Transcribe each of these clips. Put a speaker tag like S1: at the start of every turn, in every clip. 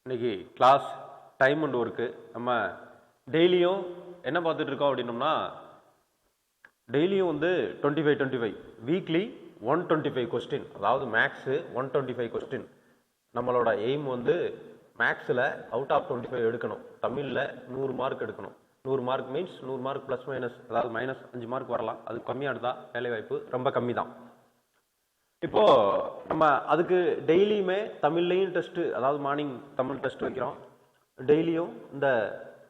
S1: இன்னைக்கு class time and work நம்ம டெய்லியும் என்ன பார்த்துட்டு இருக்கோம் அப்படின்னோம்னா டெய்லியும் வந்து 25 வீக்லி 125 கொஸ்டின், அதாவது மேக்ஸு 125 கொஸ்டின். நம்மளோட எய்ம் வந்து மேக்ஸில் அவுட் ஆஃப் 25 எடுக்கணும், தமிழில் 100 மார்க் எடுக்கணும். 100 mark means 100 mark plus minus, அதாவது மைனஸ் 5 மார்க் வரலாம். அது கம்மியாக இருந்தால் வேலைவாய்ப்பு ரொம்ப கம்மி தான். இப்போ நம்ம அதுக்கு டெய்லியுமே தமிழ்லையும் டெஸ்ட்டு, அதாவது மார்னிங் தமிழ் டெஸ்ட் வைக்கிறோம். டெய்லியும் இந்த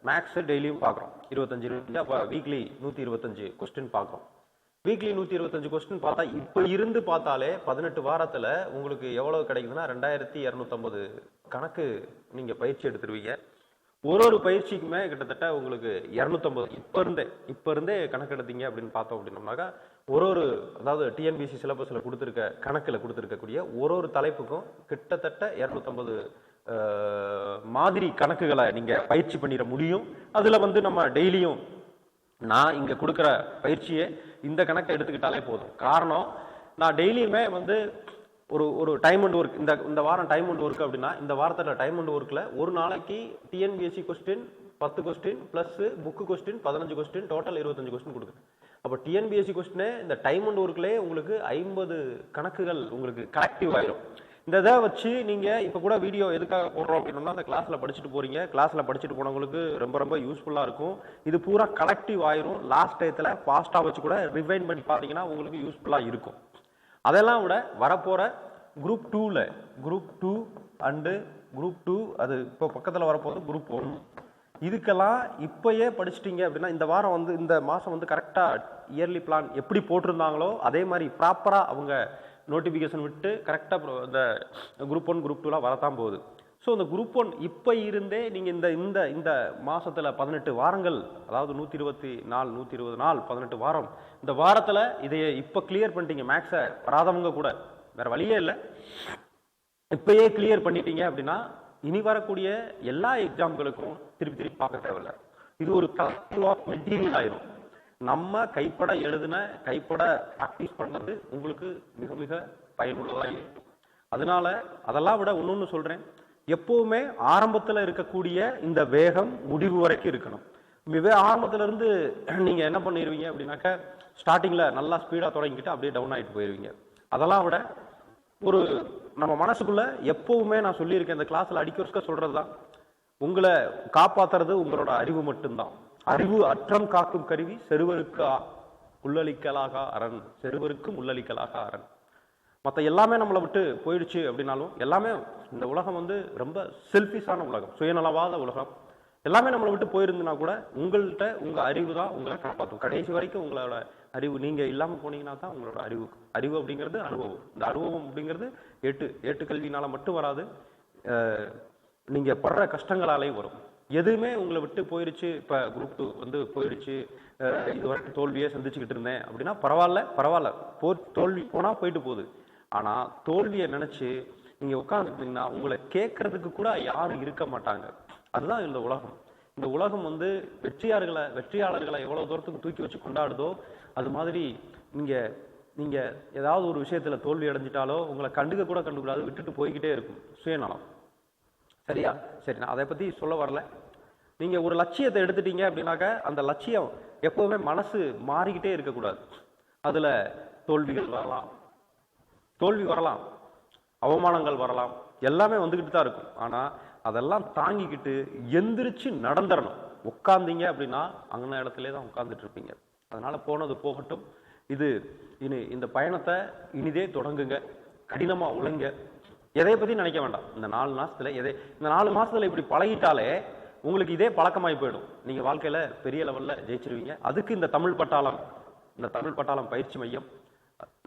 S1: மேக்ஸு டெய்லியும் பார்க்குறோம் 25. அப்போ வீக்லி 125 கொஸ்டின் பார்க்குறோம். வீக்லி 125 கொஸ்டின் பார்த்தா இப்போ இருந்து பார்த்தாலே 18 வாரத்தில் உங்களுக்கு எவ்வளோ கிடைக்குதுன்னா 2250 கணக்கு நீங்கள் பயிற்சி எடுத்துருவீங்க. ஒரு பயிற்சிக்குமே கிட்டத்தட்ட உங்களுக்கு 250 இப்போ இருந்தே கணக்கு எடுத்தீங்க அப்படின்னு பார்த்தோம் அப்படின்னோம்னாக்கா அதாவது டிஎன்பிசி சிலபஸில் கணக்கில் கொடுத்துருக்கக்கூடிய ஒரு தலைப்புக்கும் கிட்டத்தட்ட 250 மாதிரி கணக்குகளை நீங்கள் பயிற்சி பண்ணிட முடியும். அதில் வந்து நம்ம டெய்லியும் நான் இங்கே கொடுக்குற பயிற்சியை இந்த கணக்கை எடுத்துக்கிட்டாலே போதும். காரணம், நான் டெய்லியுமே வந்து ஒரு டைம் அண்ட் ஒர்க், இந்த வாரம் டைம் அண்ட் ஒர்க் அப்படின்னா இந்த வாரத்தில் டைம் அண்ட் ஒர்க்கில் ஒரு நாளைக்கு TNPSC question 10 question plus book question 15 question, total 25 question கொடுக்குது. அப்போ டிஎன்பிஎஸ்சி கொஸ்டினே இந்த டைம் அண்ட் ஒர்க்லேயே உங்களுக்கு 50 கணக்குகள் உங்களுக்கு கலெக்டிவ் ஆயிரும். இந்த இதை வச்சு நீங்கள் இப்போ கூட வீடியோ எதுக்காக போடுறோம் அப்படின்னா அந்த கிளாஸில் படிச்சுட்டு போகிறீங்க. கிளாஸில் படிச்சுட்டு போனவங்களுக்கு ரொம்ப யூஸ்ஃபுல்லாக இருக்கும். இது பூரா கலெக்டிவ் ஆயிரும். லாஸ்ட் டயத்தில் ஃபாஸ்ட்டாக வச்சு கூட ரிவைன் பண்ணி பார்த்தீங்கன்னா உங்களுக்கு யூஸ்ஃபுல்லாக இருக்கும். அதெல்லாம் விட வரப்போகிற குரூப் 2 அண்டு குரூப் 2 அது இப்போ பக்கத்தில் வரப்போகிறது குரூப் 1. இதுக்கெல்லாம் இப்போயே படிச்சிட்டிங்க அப்படின்னா இந்த வாரம் வந்து இந்த மாதம் வந்து கரெக்டாக இயர்லி பிளான் எப்படி போட்டிருந்தாங்களோ அதே மாதிரி ப்ராப்பராக அவங்க நோட்டிஃபிகேஷன் விட்டு கரெக்டாக இந்த குரூப் 1 குரூப் 2லாம் வரத்தான் போகுது. ஸோ இந்த குரூப் 1 இப்போ இருந்தே நீங்கள் இந்த மாதத்தில் 18 வாரங்கள், அதாவது 120 நாள் 18 வாரம், இந்த வாரத்தில் இதையே இப்போ கிளியர் பண்ணிட்டீங்க. மேக்ஸை வராதவங்க கூட வேறு வழியே இல்லை, இப்போயே கிளியர் பண்ணிட்டீங்க அப்படின்னா இனி வரக்கூடிய எல்லா எக்ஸாம்களுக்கும் திருப்பி பார்க்க தேவையில்லை. இது ஒரு கலெக்டிவ் ஆஃப் மெட்டீரியல் ஆயிரும். நம்ம கைப்பட எழுதுன கைப்பட ப்ராக்டிஸ் பண்ணது உங்களுக்கு மிக பயனுள்ளதாக இருக்கும். அதெல்லாம் விட ஒன்று சொல்கிறேன், எப்பவுமே ஆரம்பத்தில் இருக்கக்கூடிய இந்த வேகம் முடிவு வரைக்கும் இருக்கணும். ஆரம்பத்துல இருந்து நீங்க என்ன பண்ணிடுவீங்க அப்படின்னாக்க ஸ்டார்டிங்ல நல்லா ஸ்பீடா தொடங்கிட்டு அப்படியே டவுன் ஆகிட்டு போயிருவீங்க. அதெல்லாம் விட நம்ம மனசுக்குள்ள எப்பவுமே நான் சொல்லியிருக்கேன், இந்த கிளாஸ்ல அடிக்க சொல்றதுதான், உங்களை காப்பாத்துறது உங்களோட அறிவு மட்டும்தான். அறிவு அற்றம் காக்கும் கருவி, செருவருக்கு உள்ளளிக்கலாக அரண், செருவருக்கும் உள்ளளிக்கலாக அரண். மற்ற எல்லாமே நம்மளை விட்டு போயிடுச்சு அப்படின்னாலும், எல்லாமே இந்த உலகம் வந்து ரொம்ப செல்ஃபிஷான உலகம், சுயநலவாத உலகம். எல்லாமே நம்மளை விட்டு போயிருந்துன்னா கூட உங்கள்கிட்ட உங்க அறிவு தான் உங்களை காப்பாற்றும். கடைசி வரைக்கும் உங்களோட அறிவு, நீங்க இல்லாமல் போனீங்கன்னா தான் உங்களோட அறிவு அப்படிங்கிறது அனுபவம். இந்த அனுபவம் அப்படிங்கிறது ஏட்டுக்கல்வினால மட்டும் வராது, நீங்க படுற கஷ்டங்களாலே வரும். எதுவுமே உங்களை விட்டு போயிடுச்சு, இப்போ குரூப் 2 வந்து போயிடுச்சு, இதுவரைக்கும் தோல்வியே சந்திச்சுக்கிட்டு இருந்தேன் அப்படின்னா பரவாயில்ல, தோல்வி போனால் போயிட்டு போகுது. ஆனால் தோல்வியை நினச்சி நீங்கள் உட்காந்துருந்தீங்கன்னா உங்களை கேட்கறதுக்கு கூட யாரும் இருக்க மாட்டாங்க. அதுதான் இந்த உலகம். இந்த உலகம் வந்து வெற்றியாளர்களை எவ்வளோ தூரத்துக்கு தூக்கி வச்சு கொண்டாடுதோ அது மாதிரி நீங்கள் ஏதாவது ஒரு விஷயத்தில் தோல்வி அடைஞ்சிட்டாலோ உங்களை கண்டுக்கூடாது, விட்டுட்டு போய்கிட்டே இருக்கும். சுயநலம். சரியா? சரி, நான் அதை பற்றி சொல்ல வரல. நீங்கள் ஒரு லட்சியத்தை எடுத்துட்டீங்க அப்படின்னாக்க அந்த லட்சியம் எப்போவுமே மனசு மாறிக்கிட்டே இருக்கக்கூடாது. அதில் தோல்வி வரலாம், அவமானங்கள் வரலாம், எல்லாமே வந்துக்கிட்டு தான் இருக்கும். ஆனால் அதெல்லாம் தாங்கிக்கிட்டு எந்திரிச்சு நடந்துடணும். உட்கார்ந்தீங்க அப்படின்னா அங்கே இடத்துல தான் உட்கார்ந்துட்டு இருப்பீங்க. அதனால போனது போகட்டும். இந்த பயணத்தை இனிதே தொடங்குங்க, கடினமாக உழைங்க. எதை பற்றி நினைக்க வேண்டாம். இந்த 4 மாசத்துல இப்படி பழகிட்டாலே உங்களுக்கு இதே பழக்கமாகி போயிடும். நீங்கள் வாழ்க்கையில் பெரிய லெவலில் ஜெயிச்சிருவீங்க. அதுக்கு இந்த தமிழ் பட்டாளம் பயிற்சி மையம்,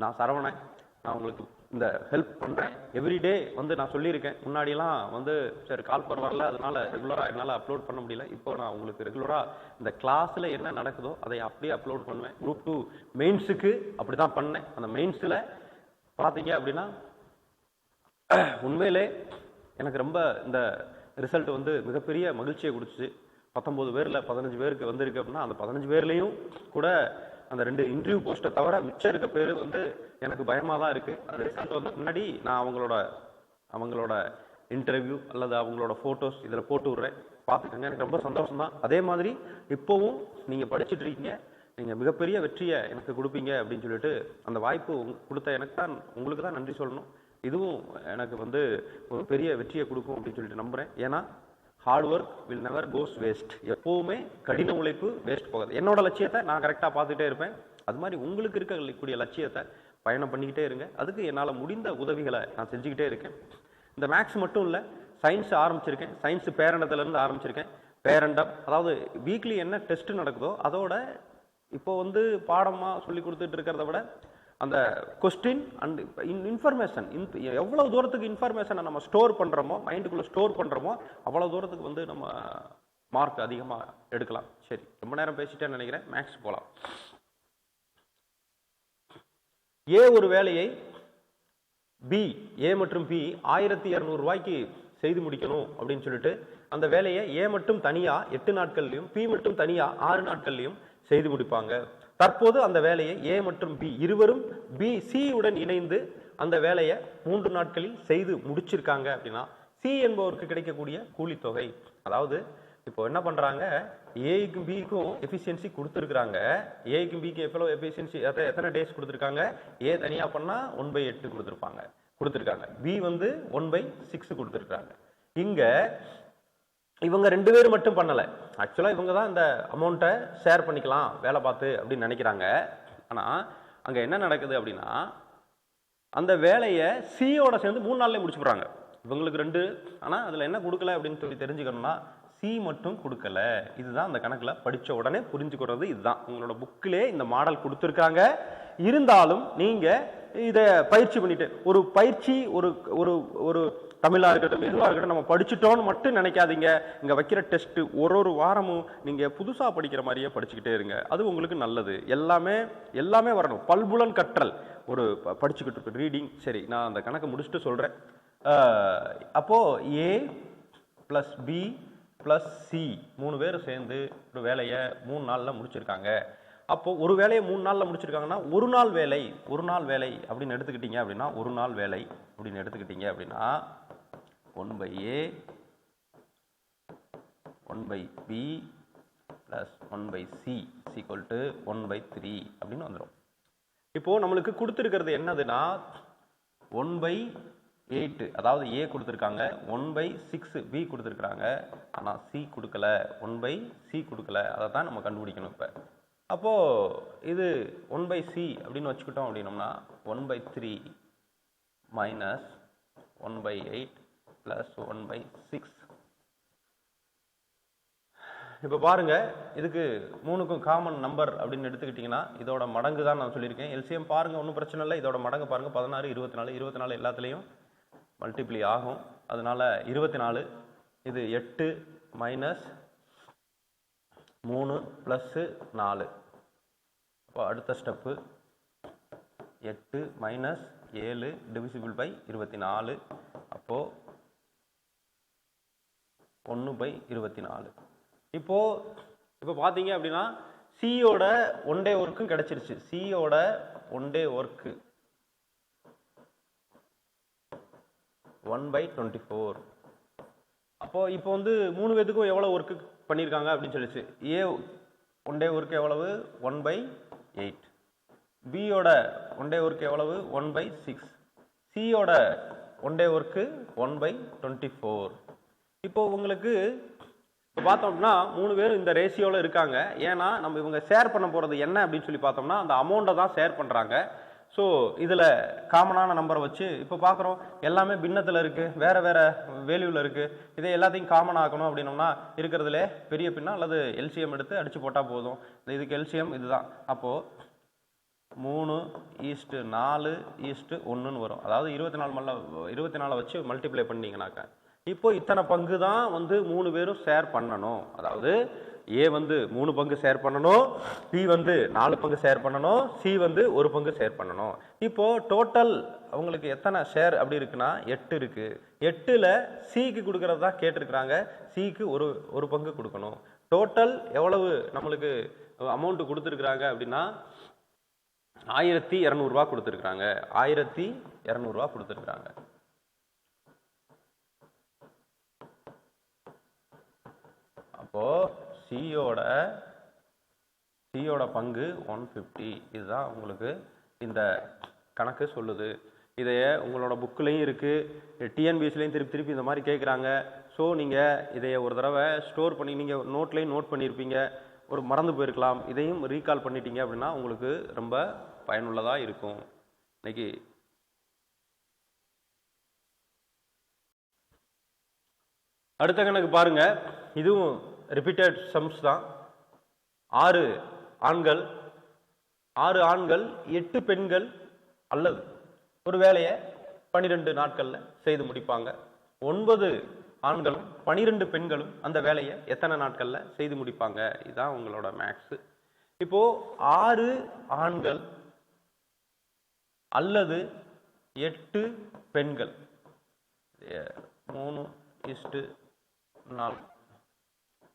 S1: நான் சரவணன், நான் உங்களுக்கு இந்த ஹெல்ப் பண்ணுறேன். எவ்ரிடே வந்து நான் சொல்லியிருக்கேன், முன்னாடியெல்லாம் வந்து சரி கால் பண்ண வரல, அதனால ரெகுலராக என்னால் அப்லோட் பண்ண முடியல. இப்போ நான் உங்களுக்கு ரெகுலராக இந்த கிளாஸில் என்ன நடக்குதோ அதை அப்படியே அப்லோட் பண்ணுவேன். குரூப் 2 மெயின்ஸுக்கு அப்படி தான் பண்ணேன். அந்த மெயின்ஸில் பார்த்தீங்க அப்படின்னா உண்மையிலே எனக்கு ரொம்ப இந்த ரிசல்ட் வந்து மிகப்பெரிய மகிழ்ச்சியை கொடுத்துச்சு. 19 பேரில் 15 பேருக்கு வந்திருக்கு அப்படின்னா அந்த 15 பேர்லேயும் கூட அந்த 2 இன்டர்வியூ போஸ்ட்டை தவிர மிச்சம் இருக்க பேர் வந்து எனக்கு பயமாக தான் இருக்குது. அந்த ரிசல்ட் வந்து முன்னாடி நான் அவங்களோட இன்டர்வியூ அல்லது அவங்களோட ஃபோட்டோஸ் இதில் போட்டு விட்றேன், பார்த்துக்கோங்க. எனக்கு ரொம்ப சந்தோஷம் தான். அதே மாதிரி இப்போவும் நீங்கள் படிச்சுட்டு இருக்கீங்க, நீங்கள் மிகப்பெரிய வெற்றியை எனக்கு கொடுப்பீங்க அப்படின்னு சொல்லிட்டு அந்த வாய்ப்பு கொடுத்த எனக்கு தான், உங்களுக்கு தான் நன்றி சொல்லணும். இதுவும் எனக்கு வந்து ஒரு பெரிய வெற்றியை கொடுக்கும் அப்படின்னு சொல்லிட்டு நம்புகிறேன். ஏன்னா hard work will never cos waste. எப்போவுமே கடின உழைப்பு வேஸ்ட் போகாது. என்னோட லட்சியத்தை நான் கரெக்டாக பார்த்துட்டே இருப்பேன். அது மாதிரி உங்களுக்கு இருக்கக்கூடிய லட்சியத்தை பயணம் பண்ணிக்கிட்டே இருங்க. அதுக்கு என்னால் முடிந்த உதவிகளை நான் செஞ்சுக்கிட்டே இருக்கேன். இந்த மேக்ஸ் மட்டும் இல்லை, சயின்ஸ் ஆரம்பிச்சிருக்கேன். சயின்ஸ் பேரண்டத்துலேருந்து ஆரம்பிச்சிருக்கேன். பேரண்டம் அதாவது வீக்லி என்ன டெஸ்ட் நடக்குதோ அதோட இப்போ வந்து பாடமாக சொல்லி கொடுத்துட்டு இருக்கிறத விட அந்த கொஸ்டின் அண்ட் இன்ஃபர்மேஷன் எவ்வளவு தூரத்துக்கு இன்ஃபர்மேஷனை நம்ம ஸ்டோர் பண்ணுறோமோ, மைண்டுக்குள்ளே ஸ்டோர் பண்ணுறோமோ அவ்வளோ தூரத்துக்கு வந்து நம்ம மார்க் அதிகமாக எடுக்கலாம். சரி, ரொம்ப நேரம் பேசிட்டேன்னு நினைக்கிறேன். மேக்ஸ் போகலாம். ஏ ஒரு வேலையை பி, ஏ மற்றும் பி 1200 ரூபாய்க்கு செய்து முடிக்கணும் அப்படின்னு சொல்லிட்டு அந்த வேலையை ஏ மட்டும் தனியா 8 நாட்கள்லையும் பி மட்டும் தனியா 6 நாட்கள்லையும் செய்து முடிப்பாங்க. தற்போது அந்த வேலையை ஏ மற்றும் பி இருவரும் பி சி உடன் இணைந்து அந்த வேலையை 3 நாட்களில் செய்து முடிச்சிருக்காங்க அப்படின்னா சி என்பவருக்கு கிடைக்கக்கூடிய கூலித்தொகை, அதாவது இப்போ என்ன பண்றாங்க, ஏக்கும் பிக்கும் எஃபிஷியன்சி கொடுத்துருக்காங்க. ஏக்கும் பிக்கு எவ்வளவு எஃபிஷியன்சி, எத்தனை டேஸ் கொடுத்துருக்காங்க? ஏ தனியா பண்ணா 1/8 கொடுத்துருக்காங்க. பி வந்து 1/6 கொடுத்துருக்காங்க. இங்க இவங்க 2 பேரும் மட்டும் பண்ணல. ஆக்சுவலா இவங்க தான் இந்த அமௌண்ட்டை ஷேர் பண்ணிக்கலாம் வேலை பார்த்து அப்படின்னு நினைக்கிறாங்க. ஆனா அங்க என்ன நடக்குது அப்படின்னா, அந்த வேலையை சியோட சேர்ந்து 3 நாள்லயே முடிச்சு போடுறாங்க. இவங்களுக்கு 2, ஆனா அதுல என்ன கொடுக்கல அப்படின்னு சொல்லி தெரிஞ்சுக்கணும்னா சி மட்டும் கொடுக்கல. இதுதான் அந்த கணக்குல படிச்ச உடனே புரிஞ்சுக்கிறது. இதுதான் உங்களோட புக்கிலே இந்த மாடல் கொடுத்துருக்காங்க. இருந்தாலும் நீங்க இதை பயிற்சி பண்ணிட்டு ஒரு பயிற்சி ஒரு ஒரு ஒரு தமிழா இருக்கட்டும் எதுவாக இருக்கட்டும் நம்ம படிச்சுட்டோன்னு மட்டும் நினைக்காதீங்க. இங்க வைக்கிற டெஸ்ட் ஒரு வாரமும் நீங்க புதுசா படிக்கிற மாதிரியே படிச்சுக்கிட்டே இருங்க. அது உங்களுக்கு நல்லது. எல்லாமே வரணும். பல்புலன் கற்றல் ஒரு படிச்சுக்கிட்டு இருக்கு ரீடிங். சரி, நான் அந்த கணக்கை முடிச்சுட்டு சொல்றேன். அப்போ ஏ பிளஸ் பி பிளஸ் சி 3 பேரும் சேர்ந்து ஒரு வேலையை 3 நாள்ல முடிச்சிருக்காங்க. அப்போ ஒரு வேலையை 3 நாள்ல முடிச்சிருக்காங்கன்னா ஒரு நாள் வேலை அப்படின்னு எடுத்துக்கிட்டீங்க அப்படின்னா 1 நாள் வேலை அப்படின்னு எடுத்துக்கிட்டீங்க அப்படின்னா 1/A 1/B plus 1/C is equal to 1/3 அப்படின்னு வந்துடும். இப்போ நம்மளுக்கு கொடுத்துருக்கிறது என்னதுன்னா 1/8, அதாவது A கொடுத்துருக்காங்க, 1/6 B கொடுத்துருக்காங்க, ஆனால் C கொடுக்கல, 1/C கொடுக்கல. அதை தான் நம்ம கண்டுபிடிக்கணும். இப்போ அப்போ இது 1/C அப்படின்னு வச்சுக்கிட்டோம் அப்படின்னோம்னா 1/3 minus 1/8 plus 1/6. இப்போ பாருங்க, இதுக்கு 3க்கும் காமன் நம்பர் அப்படின்னு எடுத்துக்கிட்டிங்கன்னா இதோட மடங்கு தான் நான் சொல்லியிருக்கேன். எல்சிஎம் பாருங்க, ஒன்றும் பிரச்சனை இல்லை. இதோட மடங்கு பாருங்க, 16, 24 எல்லாத்துலேயும் மல்டிப்ளை ஆகும். அதனால 24. இது 8 மைனஸ் 3 ப்ளஸ் 4. அப்போ அடுத்த ஸ்டெப்பு 8 மைனஸ் 7 டிவிசிபிள் பை 24. அப்போ 1/24. இப்போ பார்த்தீங்க அப்படின்னா சியோட ஒன் டே ஒர்க்கும் கிடைச்சிருச்சு. சியோட ஒன் டே ஒர்க்கு 1/24. அப்போ இப்போ வந்து 3 பேத்துக்கும் எவ்வளவு ஒர்க்கு பண்ணியிருக்காங்க அப்படின்னு சொல்லிச்சு. ஏ ஒன் டே ஒர்க் எவ்வளவு? 1/8. பியோட ஒன் டே ஒர்க் எவ்வளவு? 1/6. சியோட ஒன் டே ஒர்க்கு 1/24. இப்போ உங்களுக்கு இப்போ பார்த்தோம்னா 3 பேரும் இந்த ரேஷியோவில் இருக்காங்க. ஏன்னா நம்ம இவங்க ஷேர் பண்ண போகிறது என்ன அப்படின்னு சொல்லி பார்த்தோம்னா அந்த அமௌண்ட்டை தான் ஷேர் பண்ணுறாங்க. ஸோ இதில் காமனான நம்பரை வச்சு இப்போ பார்க்குறோம், எல்லாமே பின்னத்தில் இருக்குது, வேறு வேல்யூவில் இருக்குது. இதை எல்லாத்தையும் காமன் ஆக்கணும் அப்படின்னோம்னா இருக்கிறதுல பெரிய பின்னா அல்லது எல்சிஎம் எடுத்து அடித்து போட்டால் போதும். இதுக்கு எல்சிஎம் இதுதான். அப்போது 3:4:1 வரும். அதாவது 24 வச்சு மல்டிப்ளை பண்ணிங்கனாக்கா இப்போ இத்தனை பங்கு தான் வந்து 3 பேரும் ஷேர் பண்ணணும். அதாவது ஏ வந்து 3 பங்கு ஷேர் பண்ணணும், பி வந்து 4 பங்கு ஷேர் பண்ணணும், சி வந்து 1 பங்கு ஷேர் பண்ணணும். இப்போ டோட்டல் அவங்களுக்கு எத்தனை ஷேர் அப்படி இருக்குன்னா 8 இருக்கு. 8ல் சிக்கு கொடுக்கறது தான் கேட்டிருக்கிறாங்க. சிக்கு ஒரு பங்கு கொடுக்கணும். டோட்டல் எவ்வளவு நம்மளுக்கு அமௌண்ட் கொடுத்துருக்குறாங்க அப்படின்னா 1200 ரூபா கொடுத்துருக்குறாங்க. 1200 ரூபா கொடுத்துருக்குறாங்க. அப்போது சியோட பங்கு 150. இதுதான் உங்களுக்கு இந்த கணக்கு சொல்லுது. இதைய உங்களோட புக்கிலையும் இருக்குது, டிஎன்பிஎஸ்லையும் திருப்பி இந்த மாதிரி கேட்குறாங்க. ஸோ நீங்கள் இதைய ஒரு தடவை ஸ்டோர் பண்ணி நீங்கள் நோட்லையும் நோட் பண்ணியிருப்பீங்க, ஒரு மறந்து போயிருக்கலாம். இதையும் ரீகால் பண்ணிட்டீங்க அப்படின்னா உங்களுக்கு ரொம்ப பயனுள்ளதாக இருக்கும். இன்னைக்கு அடுத்த கணக்கு பாருங்க. இதுவும் ரிப்பீட்டட் சம்ஸ் தான். 6 ஆண்கள் 8 பெண்கள் அல்லது ஒரு வேலையை 12 நாட்களில் செய்து முடிப்பாங்க. 9 ஆண்களும் 12 பெண்களும் அந்த வேலையை எத்தனை நாட்களில் செய்து முடிப்பாங்க? இதுதான் உங்களோட மேக்ஸ். இப்போ 6 ஆண்கள் அல்லது 8 பெண்கள், 3:4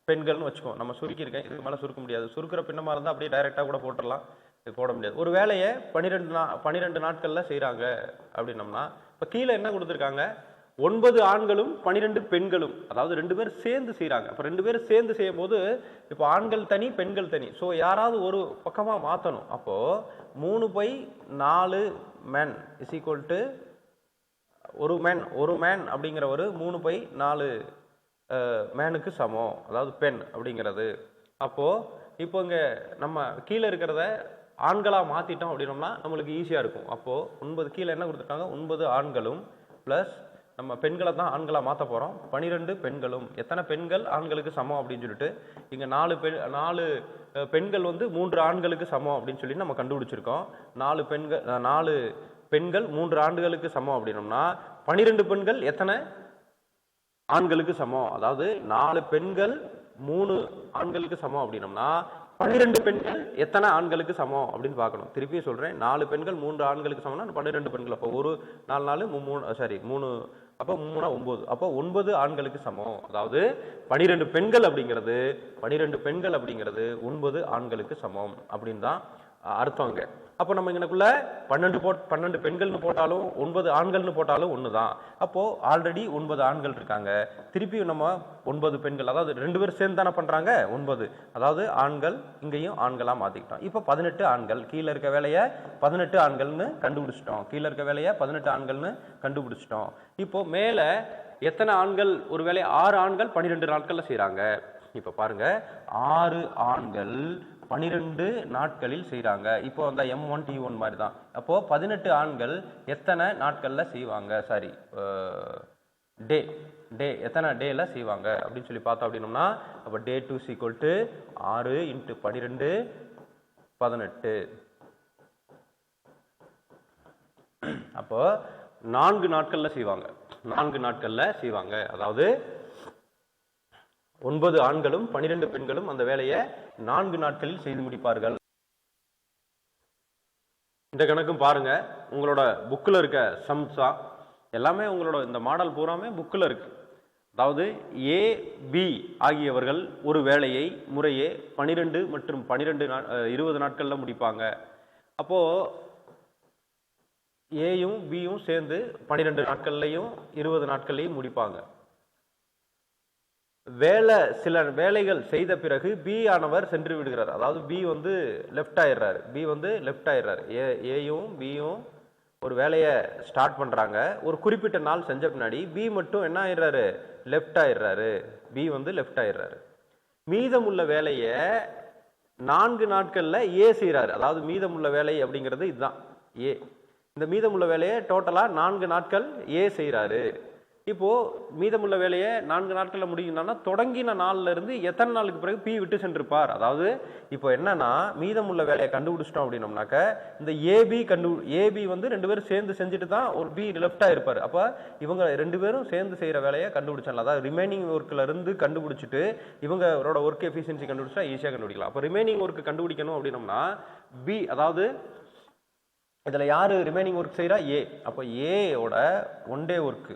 S1: பெண்கள்னு வச்சுக்கோ. நம்ம சுருக்கியிருக்கேன், இதுக்கு மேலே சுருக்க முடியாது. சுருக்கிற பின்னமாக இருந்தால் அப்படியே டைரெக்டாக கூட போட்டுடலாம், இது போட முடியாது. ஒரு வேலையை 12 நாட்களில் செய்கிறாங்க அப்படின்னம்னா, இப்போ கீழே என்ன கொடுத்துருக்காங்க? 9 ஆண்களும் 12 பெண்களும், அதாவது 2 பேர் சேர்ந்து செய்கிறாங்க. அப்போ 2 பேர் சேர்ந்து செய்யும் போது இப்போ ஆண்கள் தனி பெண்கள் தனி. ஸோ யாராவது ஒரு பக்கமாக மாற்றணும். அப்போது 3/4 men இஸ் ஈக்குவல் டு ஒரு மேன் அப்படிங்கிற ஒரு 3/4 மேனுக்கு சமம், அதாவது பெண் அப்படிங்கிறது. அப்போது இப்போ இங்கே நம்ம கீழே இருக்கிறத ஆண்களாக மாற்றிட்டோம் அப்படின்னோம்னா நம்மளுக்கு ஈஸியாக இருக்கும். அப்போது 9 கீழே என்ன கொடுத்துருக்காங்க? 9 ஆண்களும் ப்ளஸ் நம்ம பெண்களை தான் ஆண்களாக மாற்ற போகிறோம், 12 பெண்களும். எத்தனை பெண்கள் ஆண்களுக்கு சமம் அப்படின்னு சொல்லிட்டு இங்கே 4 பெண்கள் வந்து 3 ஆண்களுக்கு சமம் அப்படின்னு சொல்லி நம்ம கண்டுபிடிச்சிருக்கோம். 4 பெண்கள் 3 ஆண்களுக்கு சமம் அப்படின்னோம்னா 12 பெண்கள் எத்தனை ஆண்களுக்கு சமம்? அதாவது 4 பெண்கள் 3 ஆண்களுக்கு சமம் அப்படின்னோம்னா 12 பெண்கள் எத்தனை ஆண்களுக்கு சமம் அப்படின்னு பார்க்கணும். திருப்பி சொல்கிறேன், 4 பெண்கள் 3 ஆண்களுக்கு சமம்னா 12 பெண்கள். அப்போ ஒரு 4 3 அப்போ 3 9, அப்போ 9 ஆண்களுக்கு சமம். அதாவது 12 பெண்கள் அப்படிங்கிறது 9 ஆண்களுக்கு சமம் அப்படின்னு தான் அர்த்தங்க. அப்போ நம்ம இங்கனக்குள்ள 12 பெண்கள்னு போட்டாலும் 9 ஆண்கள்னு போட்டாலும் ஒன்று தான். அப்போது ஆல்ரெடி 9 ஆண்கள் இருக்காங்க. திருப்பி நம்ம 9 பெண்கள், அதாவது 2 பேர் சேர்ந்து தானே பண்ணுறாங்க 9, அதாவது ஆண்கள் இங்கேயும் ஆண்களாக மாற்றிக்கிட்டோம். இப்போ 18 ஆண்கள். கீழே இருக்க வேலையை 18 ஆண்கள்னு கண்டுபிடிச்சிட்டோம். இப்போ மேலே எத்தனை ஆண்கள்? ஒரு வேலையை 6 ஆண்கள் 12 நாட்களில் செய்கிறாங்க. இப்போ பாருங்க, 6 ஆண்கள் 12 நாட்களில் செய்கிறாங்க. இப்போ அந்த M1 T1 மாதிரி தான். அப்போது 18 ஆண்கள் எத்தனை நாட்களில் செய்வாங்க? சாரி, டே எத்தனை டேல செய்வாங்க அப்படின்னு சொல்லி பார்த்தோம் அப்படின்னோம்னா, அப்போ டே 2 = 6 × 12 18. அப்போ 4 நாட்களில் செய்வாங்க. அதாவது 9 ஆண்களும் 12 பெண்களும் அந்த வேலையை 4 நாட்களில் செய்து முடிப்பார்கள். இந்த கணக்கும் பாருங்க, உங்களோட புக்கில் இருக்க சம்ஸா எல்லாமே உங்களோட இந்த மாடல் பூராமே புக்கில் இருக்கு. அதாவது ஏ பி ஆகியவர்கள் ஒரு வேலையை முறையே 12 மற்றும் 20 நாட்களில் முடிப்பாங்க. அப்போது ஏயும் பியும் சேர்ந்து 12 நாட்கள்லையும் 20 நாட்கள்லையும் முடிப்பாங்க. சில வேலைகள் செய்த பிறகு பி ஆனவர் சென்று விடுகிறார். அதாவது பி வந்து லெஃப்ட் ஆயிடுறாரு. ஏயும் பியும் ஒரு வேலையை ஸ்டார்ட் பண்ணுறாங்க. ஒரு குறிப்பிட்ட நாள் செஞ்ச பின்னாடி பி மட்டும் என்ன ஆயிடுறாரு? லெஃப்ட் ஆயிடுறாரு. மீதமுள்ள வேலையை 4 நாட்களில் ஏ செய்கிறாரு. அதாவது மீதமுள்ள வேலை அப்படிங்கிறது இதுதான் ஏ. இந்த மீதமுள்ள வேலையை டோட்டலாக 4 நாட்கள் ஏ செய்கிறாரு. இப்போது மீதமுள்ள வேலையை 4 நாட்களில் முடியும்னா தொடங்கின நாளில் இருந்து எத்தனை நாளுக்கு பிறகு பி விட்டு சென்றிருப்பார்? அதாவது இப்போ என்னன்னா, மீதமுள்ள வேலையை கண்டுபிடிச்சிட்டோம் அப்படின்னோம்னாக்க இந்த ஏபி வந்து 2 பேரும் சேர்ந்து செஞ்சுட்டு தான் ஒரு பி லெஃப்டாக இருப்பார். அப்போ இவங்க 2 பேரும் சேர்ந்து செய்கிற வேலையை கண்டுபிடிச்சாங்க. அதாவது ரிமைனிங் ஒர்க்கில் இருந்து கண்டுபிடிச்சிட்டு இவங்களோட ஒர்க் எஃபிஷியன்சி கண்டுபிடிச்சா ஈஸியாக கண்டுபிடிக்கலாம். அப்போ ரிமைனிங் ஒர்க் கண்டுபிடிக்கணும் அப்படின்னோம்னா பி, அதாவது இதில் யார் ரிமைனிங் ஒர்க் செய்கிறா? ஏ. அப்போ ஏயோட 1 டே ஒர்க்கு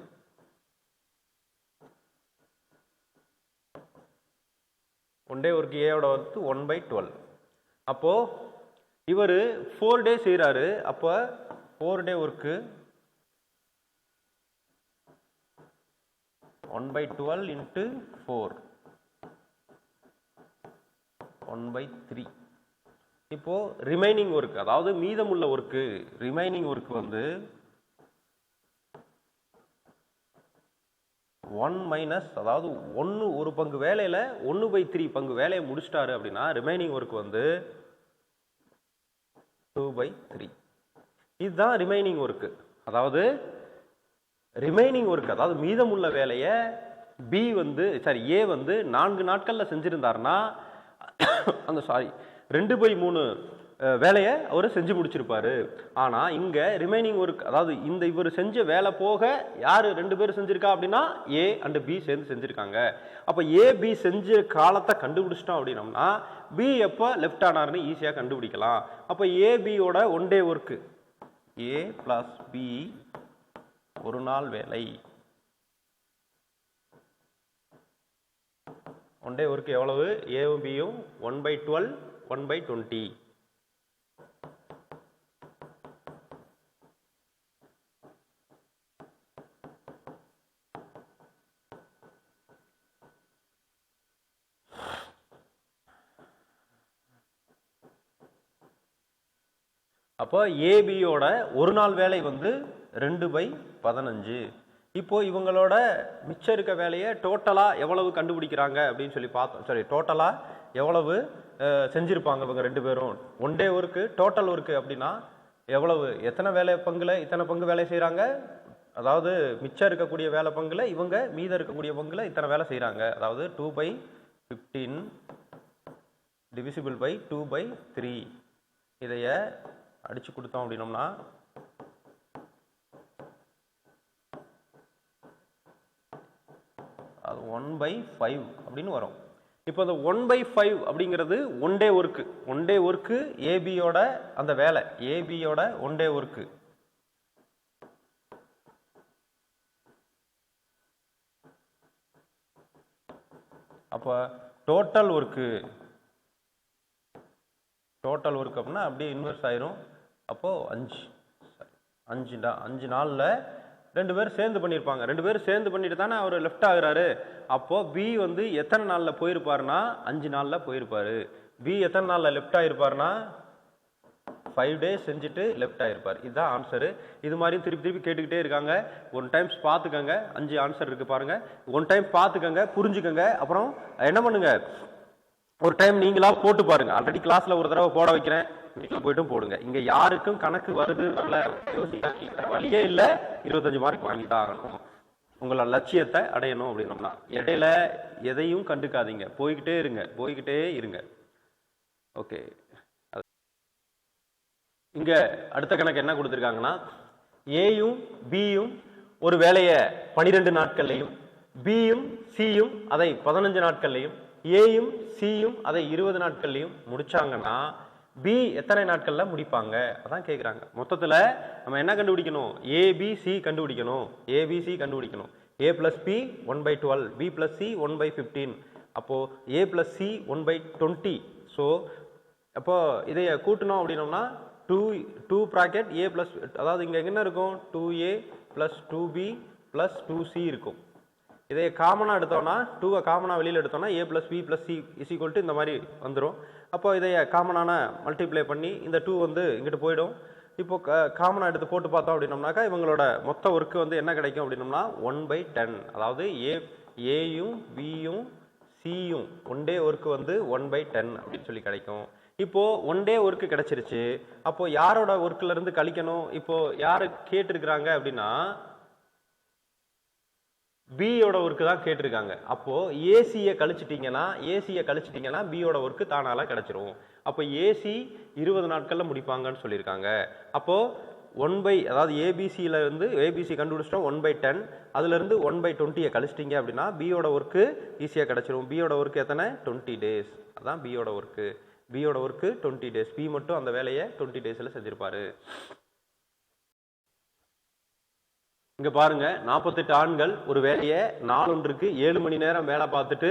S1: ஏயோட வந்து 1/12. அப்போ இவர் 4 டே செய்கிறாரு. அப்போ 4 டே ஒர்க்கு 1/12 × 4. 1/3. இப்போ ரிமைனிங் ஒர்க், அதாவது மீதமுள்ள ஒர்க்கு, ரிமைனிங் ஒர்க் வந்து 1 மைனஸ், அதாவது 1 பங்கு வேலையில 1/3 பங்கு வேலையை முடிச்சிட்டாரு அப்படின்னா ரிமைனிங் ஒர்க் வந்து 2/3. இதுதான் ரிமைனிங் ஒர்க். அதாவது ரிமைனிங் ஒர்க், அதாவது மீதமுள்ள வேலையை பி வந்து ஏ வந்து 4 நாட்கள்ல செஞ்சிருந்தாருன்னா அந்த 2/3 வேலையை அவர் செஞ்சு முடிச்சிருப்பாரு. ஆனா இங்க ரிமைனிங் ஒர்க், அதாவது இந்த இவர் செஞ்ச வேலை போக யாரு 2 பேர் செஞ்சிருக்கா அப்படின்னா ஏ அண்ட் பி சேர்ந்து செஞ்சிருக்காங்க. அப்ப ஏ பி செஞ்ச காலத்தை கண்டுபிடிச்சிட்டோம் அப்படின்னம்னா பி எப்ப லெஃப்ட் ஆனார்னு ஈஸியா கண்டுபிடிக்கலாம். அப்ப ஏ பியோட 1 டே ஒர்க், ஏ பிளஸ் பி ஒரு நாள் வேலை, 1 டே ஒர்க் எவ்வளவு? ஏவும் பியும் 1/12 1/20. அப்போ ஏபியோட ஒரு நாள் வேலை வந்து 2/15. இப்போ இவங்களோட மிச்சம் இருக்க வேலையை டோட்டலா எவ்வளவு கண்டுபிடிக்கிறாங்க அப்படின்னு சொல்லி பார்த்தோம். டோட்டலா எவ்வளவு செஞ்சிருப்பாங்க இவங்க 2 பேரும்? 1 டே ஒர்க்கு டோட்டல் ஒர்க்கு அப்படின்னா எவ்வளவு, எத்தனை வேலை பங்குல இத்தனை பங்கு வேலை செய்யறாங்க, அதாவது மிச்சம் இருக்கக்கூடிய வேலை பங்குல இவங்க மீத இருக்கக்கூடிய பங்குல இத்தனை வேலை செய்யறாங்க. அதாவது 2/15 டிவிசிபிள் பை 2/3. இதைய அடிச்சு கொடுத்தோம் அப்படின்னோம்னா அது 1/5 அப்படின்னு வரும். இப்போ அந்த 1/5 அப்படிங்கிறது 1 டே ஒர்க்கு. 1 டே ஒர்க்கு ஏபியோட அந்த வேலை, ஏபியோட 1 டே ஒர்க்கு. அப்போ டோட்டல் ஒர்க்கு அப்படின்னா அப்படியே இன்வெர்ஸ் ஆயிரும். அப்போ 5 நாள்ல 2 பேர் சேர்ந்து பண்ணியிருப்பாங்க. 2 பேர் சேர்ந்து பண்ணிட்டு தானே அவர் லெஃப்ட் ஆகுறாரு. அப்போ பி வந்து எத்தனை நாள்ல போயிருப்பாருன்னா 5 நாள்ல போயிருப்பாரு. பி எத்தனை நாள்ல லெஃப்ட் ஆயிருப்பாருன்னா 5 டேஸ் செஞ்சுட்டு லெஃப்ட் ஆயிருப்பார். இதுதான் ஆன்சரு. இது மாதிரி திருப்பி திருப்பி கேட்டுக்கிட்டே இருக்காங்க. 1 டைம்ஸ் பார்த்துக்கங்க, 5 ஆன்சர் இருக்கு பாருங்க. 1 டைம் பார்த்துக்கங்க, புரிஞ்சுக்கங்க. அப்புறம் என்ன பண்ணுங்க, ஒரு டைம் நீங்களா போட்டு பாருங்க. ஆல்ரெடி கிளாஸ்ல ஒரு தடவை போட வைக்கிறேன், வீட்டில் போயிட்டும் போடுங்க. இங்க யாருக்கும் கணக்கு வருது வழியே இல்லை, 25 மார்க் வாங்கிதான் ஆகணும். உங்களோட லட்சியத்தை அடையணும் அப்படின்னோம்னா இடையில எதையும் கண்டுக்காதீங்க, போய்கிட்டே இருங்க. ஓகே, இங்க அடுத்த கணக்கு என்ன கொடுத்துருக்காங்கன்னா, ஏயும் பியும் ஒரு வேலையை 12 நாட்கள்லையும், பியும் சியும் அதை 15 நாட்கள்லையும், ஏயும் சியும் அதை 20 நாட்கள்லையும் முடிச்சாங்கன்னா பி எத்தனை நாட்கள்ல முடிப்பாங்க அதான் கேட்குறாங்க. மொத்தத்துல நம்ம என்ன கண்டுபிடிக்கணும்? ஏபிசி கண்டுபிடிக்கணும். A plus B 1/12, B plus C 1/15. அப்போ ஏ பிளஸ் சி 1/20. ஸோ அப்போ இதைய கூட்டணும் அப்படின்னோம்னா 2 ப்ராக்கெட் ஏ பிளஸ், அதாவது இங்க என்ன இருக்கும்? 2a plus 2b plus 2c இருக்கும். இதை காமனா எடுத்தோம்னா 2 காமனா வெளியில எடுத்தோம்னா a plus b plus c is equal to இந்த மாதிரி வந்துடும். அப்போ இதைய காமனான மல்டிப்ளை பண்ணி இந்த 2 வந்து இங்கிட்டு போயிடும். இப்போ காமனா எடுத்து போட்டு பார்த்தோம் அப்படின்னோம்னாக்கா இவங்களோட மொத்த ஒர்க்கு வந்து என்ன கிடைக்கும் அப்படின்னோம்னா 1/10. அதாவது ஏயும் பியும் சியும் 1 டே ஒர்க்கு வந்து 1/10 அப்படின்னு சொல்லி கிடைக்கும். இப்போ 1 டே ஒர்க்கு கிடைச்சிருச்சு. அப்போ யாரோட ஒர்க்ல இருந்து கழிக்கணும்? இப்போ யாரு கேட்டிருக்கிறாங்க அப்படின்னா பியோட ஒர்க்கு தான் கேட்டிருக்காங்க. அப்போ ஏசியை கழிச்சிட்டீங்கன்னா பியோட ஒர்க்கு தானால கிடைச்சிரும். அப்போ ஏசி 20 நாட்கள்ல முடிப்பாங்கன்னு சொல்லியிருக்காங்க. அப்போ அதாவது ஏபிசியில இருந்து ஏபிசி கண்டுபிடிச்சிட்டோம் 1/10, அதுல இருந்து 1/20 கழிச்சிட்டீங்க அப்படின்னா பியோட ஒர்க்கு ஈஸியா கிடைச்சிரும். பியோட ஒர்க்கு எத்தனை? 20 டேஸ். அதான் பியோட ஒர்க்கு. 20 டேஸ். பி மட்டும் அந்த வேலையை 20 டேஸ்ல செஞ்சிருப்பாரு. இங்க பாருங்க, 48 ஆண்கள் ஒரு வேலையை நாளொன்றுக்கு 7 மணி நேரம் வேலை பார்த்துட்டு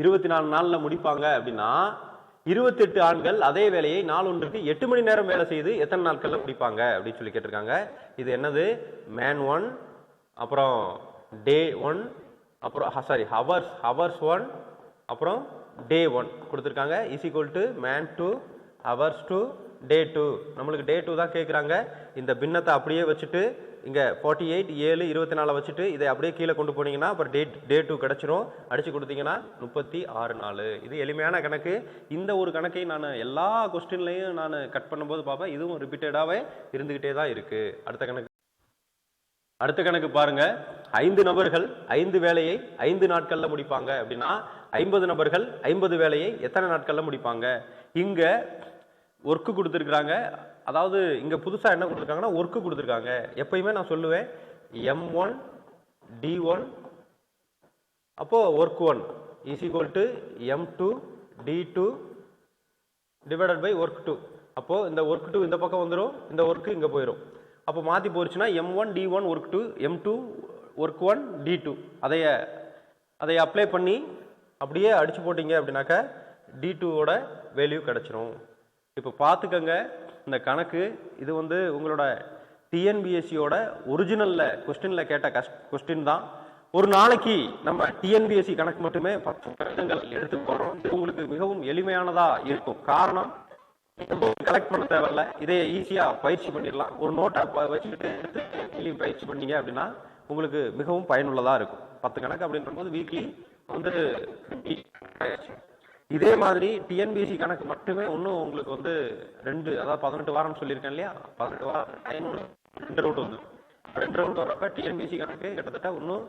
S1: 24 நாள்ல முடிப்பாங்க அப்படின்னா 28 ஆண்கள் அதே வேலையை நாளொன்றுக்கு 8 மணி நேரம் வேலை செய்து எத்தனை நாட்கள்ல முடிப்பாங்க அப்படின்னு சொல்லி கேட்டிருக்காங்க. இது என்னது? மேன் 1, அப்புறம் டே 1, அப்புறம் ஹவர்ஸ் 1, அப்புறம் டே 1 கொடுத்துருக்காங்க is equal to man 2 hours 2 டே 2. நம்மளுக்கு டே 2 தான் கேட்குறாங்க. இந்த பின்னத்தை அப்படியே வச்சுட்டு இங்கே 48 7 24 வச்சுட்டு இதை அப்படியே கீழே கொண்டு போனீங்கன்னா அப்புறம் டே 2 கிடச்சிரும். அடிச்சு கொடுத்தீங்கன்னா 36 நாள். இது எளிமையான கணக்கு. இந்த ஒரு கணக்கை நான் எல்லா கொஸ்டின்லையும் நான் கட் பண்ணும்போது பார்ப்பேன். இதுவும் ரிப்பீட்டடாகவே இருந்துக்கிட்டே தான் இருக்குது. அடுத்த கணக்கு பாருங்க. 5 நபர்கள் 5 வேலையை 5 நாட்களில் முடிப்பாங்க அப்படின்னா 50 நபர்கள் 50 வேலையை எத்தனை நாட்களில் முடிப்பாங்க? இங்கே ஒர்க்கு கொடுத்துருக்குறாங்க. அதாவது இங்கே புதுசாக என்ன கொடுத்துருக்காங்கன்னா ஒர்க்கு கொடுத்துருக்காங்க. எப்பயுமே நான் சொல்லுவேன் M1 D1 அப்போது work 1 is equal to M2 D2 divided by work 2. அப்போது இந்த ஒர்க் 2 இந்த பக்கம் வந்துடும், இந்த ஒர்க்கு இங்கே போயிடும். அப்போ மாற்றி போச்சுன்னா M1 D1 work 2 M2 work 1 D2 அதை அப்ளை பண்ணி அப்படியே அடிச்சு போட்டிங்க அப்படின்னாக்கா D2ஓட வேல்யூ கிடச்சிரும். இப்போ பார்த்துக்கங்க இந்த கணக்கு. இது வந்து உங்களோட டிஎன்பிஎஸ்சியோட ஒரிஜினலில் கொஸ்டினில் கேட்ட கொஸ்டின் தான். ஒரு நாளைக்கு நம்ம டிஎன்பிஎஸ்சி கணக்கு மட்டுமே 10 கணக்குகள் எடுத்து போகிறோம். இது உங்களுக்கு மிகவும் எளிமையானதாக இருக்கும். காரணம் கலெக்ட் பண்ண தேவையில்ல. இதை ஈஸியாக பயிற்சி பண்ணிடலாம். ஒரு நோட்டை வச்சுக்கிட்டு எடுத்து பயிற்சி பண்ணீங்க அப்படின்னா உங்களுக்கு மிகவும் பயனுள்ளதாக இருக்கும். 10 கணக்கு அப்படின்ற போது வீக்லி வந்து இதே மாதிரி டிஎன்பிஎஸ்சி கணக்கு மட்டுமே இன்னும் உங்களுக்கு வந்து 2 அதாவது 18 வாரம் சொல்லியிருக்கேன் இல்லையா, 18 வாரம் டைம் 2 ரவுண்ட் வந்து 2 ரவுண்ட் வரப்ப டிஎன்பிஎஸ்சி கணக்கு கிட்டத்தட்ட இன்னும்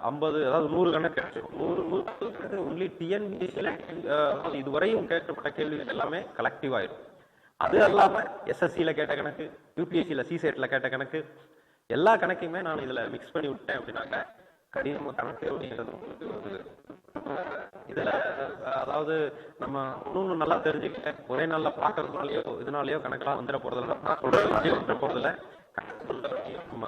S1: 50 அதாவது 100 கணக்கு கிடைச்சிடும். 100 ஒன்லி டிஎன்பிஎஸ்சியில் இதுவரையும் கேட்கப்பட்ட கேள்விகள் எல்லாமே கலெக்டிவ் ஆயிடும். அது இல்லாமல் எஸ்எஸ்சியில் கேட்ட கணக்கு, யூபிஎஸ்சியில் சிசெட்டில் கேட்ட கணக்கு, எல்லா கணக்கையுமே நான் இதில் மிக்ஸ் பண்ணி விட்டேன் அப்படின்னாக்க கடினமாக கணக்கு அப்படிங்கிறது உங்களுக்கு இதில் அதாவது நம்ம இன்னொன்று நல்லா தெரிஞ்சுக்கிட்டேன். ஒரே நாளில் பார்க்கறதுனாலையோ இதனாலேயோ கணக்கெல்லாம் வந்துட போகிறதில்ல. நான் சொல்கிறதுனாலையோ வந்துட போகிறதில்ல. நம்ம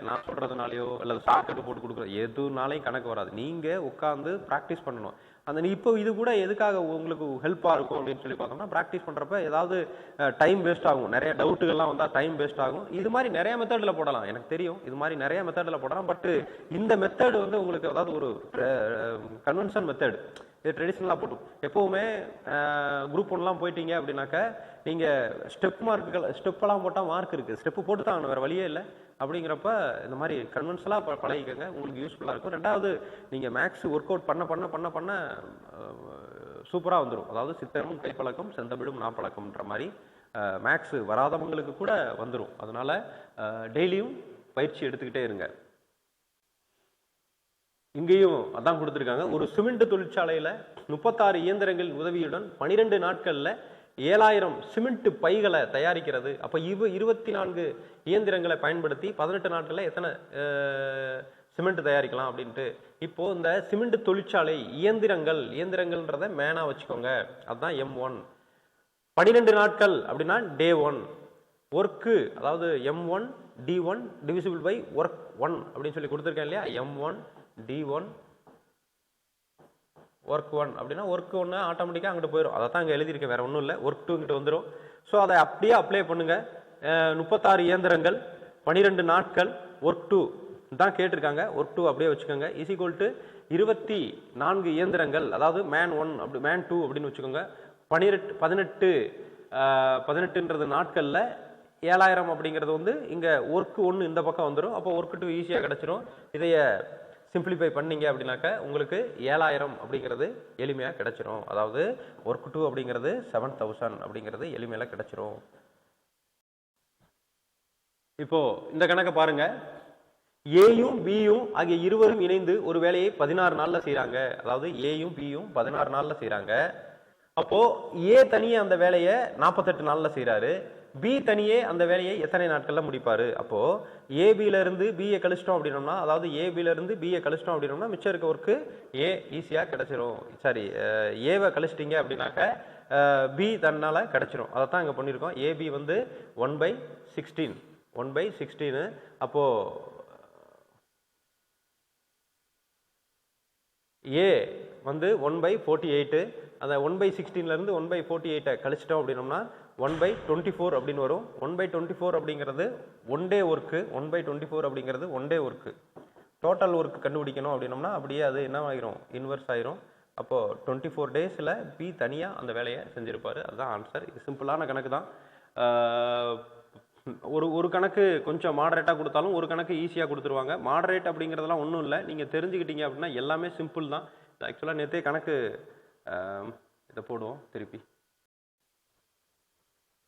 S1: நான் சொல்றதுனாலயோ அல்லது ஷார்ட்கட் போட்டு கொடுக்குற எதுனாலையும் கணக்கு வராது. நீங்க உட்காந்து ப்ராக்டிஸ் பண்ணணும். அந்த இப்போ இது கூட எதுக்காக உங்களுக்கு ஹெல்ப்பாக இருக்கும் அப்படின்னு சொல்லி பார்த்தோம்னா ப்ராக்டிஸ் பண்ணுறப்ப ஏதாவது டைம் வேஸ்ட் ஆகும். நிறைய டவுட்டுகள்லாம் வந்தால் டைம் வேஸ்ட் ஆகும். இது மாதிரி நிறைய மெத்தடில் போடலாம், எனக்கு தெரியும். இது மாதிரி நிறைய மெத்தடில் போடலாம். பட் இந்த மெத்தட் வந்து உங்களுக்கு அதாவது ஒரு கன்வென்ஷன் மெத்தட், இது ட்ரெடிஷ்னலாக போட்டு எப்போவுமே குரூப் ஒன்லாம் போயிட்டீங்க அப்படின்னாக்க நீங்கள் ஸ்டெப்பெல்லாம் போட்டால் மார்க் இருக்குது. ஸ்டெப்பு போட்டு தான் வேறு வழியே இல்லை. அப்படிங்கிறப்ப இந்த மாதிரி கன்வென்ஷனலாக பழகிக்கங்க, உங்களுக்கு யூஸ்ஃபுல்லாக இருக்கும். ரெண்டாவது நீங்கள் மேக்ஸ் ஒர்க் அவுட் பண்ண சூப்பராக வந்துடும். அதாவது சித்திரமும் கைப்பழக்கம் செந்தமிழும் நாப்பழக்கம்ன்ற மாதிரி மேக்ஸ் வராதவங்களுக்கு கூட வந்துடும். அதனால் டெய்லியும் பயிற்சி எடுத்துக்கிட்டே இருங்க. இங்கேயும் அதான் கொடுத்துருக்காங்க. ஒரு சிமெண்ட் தொழிற்சாலையில் 36 இயந்திரங்களின் உதவியுடன் 12 நாட்களில் 7000 சிமெண்ட் பைகளை தயாரிக்கிறது. அப்போ 24 இயந்திரங்களை பயன்படுத்தி 18 நாட்களில் எத்தனை சிமெண்ட் தயாரிக்கலாம் அப்படின்ட்டு. இப்போ இந்த சிமெண்ட் தொழிற்சாலை இயந்திரங்கள்ன்றதை மேனாக வச்சுக்கோங்க. அதுதான் M1. 12 நாட்கள் அப்படின்னா டே 1. ஒர்க்கு அதாவது M1 D1 divisible by work 1 அப்படின்னு சொல்லி கொடுத்துருக்கேன் இல்லையா. M1 D1 ஒர்க் 1 அப்படின்னா ஒர்க் 1 ஆட்டோமேட்டிக்காக அங்கிட்டு போயிடும். அதை தான் இங்கே எழுதியிருக்கேன், வேறு ஒன்றும் இல்லை. ஒர்க் 2 இங்கிட்ட வந்துடும். ஸோ அதை அப்படியே அப்ளை பண்ணுங்கள். 36 இயந்திரங்கள் 12 நாட்கள் ஒர்க் 2 தான் கேட்டிருக்காங்க. ஒர்க் 2 அப்படியே வச்சுக்கோங்க. இஸ் ஈக்குவல் டு 24 இயந்திரங்கள் அதாவது மேன் 1 அப்படி மேன் 2 அப்படின்னு வச்சுக்கோங்க. 18ன்றது நாட்களில் 7000 அப்படிங்கிறது வந்து இங்கே ஒர்க் 1 இந்த பக்கம் வந்துடும். அப்போ ஒர்க் 2 ஈஸியாக கிடச்சிரும். இதைய சிம்பிளிஃபை பண்ணீங்க அப்படின்னாக்க உங்களுக்கு 7000 அப்படிங்கிறது எளிமையாக கிடைச்சிரும். அதாவது ஒர்க் 2 அப்படிங்கிறது 7000 அப்படிங்கிறது எளிமையாக கிடைச்சிரும். இப்போ இந்த கணக்கை பாருங்க. ஏயும் பியும் ஆகிய இருவரும் இணைந்து ஒரு வேலையை 16 நாள்ல செய்யறாங்க. அதாவது ஏயும் பியும் 16 நாள்ல செய்யறாங்க. அப்போ ஏ தனியே அந்த வேலையை 48 நாள்ல செய்யறாரு. பி தனியே அந்த வேலையை எத்தனை நாட்கள்ல முடிப்பாரு? அப்போ ஏபில இருந்து பிஏ கழிச்சிட்டோம் அப்படின்னோம்னா, அதாவது ஏபில இருந்து பிஏ கழிச்சிட்டோம் அப்படின்னோம்னா மிச்சம் இருக்க ஒர்க்கு ஏ ஈஸியா கிடைச்சிரும். சாரி, ஏவை கழிச்சிட்டீங்க அப்படின்னாக்க பி தன்னால கிடைச்சிரும். அதை தான் இங்க பண்ணியிருக்கோம். ஏபி வந்து 1/16 அப்போ ஏ வந்து 1/48. அந்த 1/16 1/48 கழிச்சிட்டோம் அப்படின்னோம்னா 1/24 அப்படின்னு வரும். 1/24 அப்படிங்கிறது ஒன் டே ஒர்க்கு. 1/24 அப்படிங்கிறது one day work. Total work கண்டுபிடிக்கணும் அப்படின்னோம்னா அப்படியே அது என்ன ஆயிரும், இன்வெர்ஸ் ஆயிரும். அப்போது 24 டேஸில் பி தனியாக அந்த வேலையை செஞ்சுருப்பார். அதுதான் ஆன்சர். இது சிம்பிளான கணக்கு தான். ஒரு கணக்கு கொஞ்சம் மாடரேட்டாக கொடுத்தாலும் ஒரு கணக்கு ஈஸியாக கொடுத்துருவாங்க. மாடரேட் அப்படிங்கிறதெல்லாம் ஒன்றும் இல்லை, நீங்கள் தெரிஞ்சுக்கிட்டீங்க அப்படின்னா எல்லாமே சிம்பிள் தான். ஆக்சுவலாக நேற்றே கணக்கு இதை போடுவோம் திருப்பி.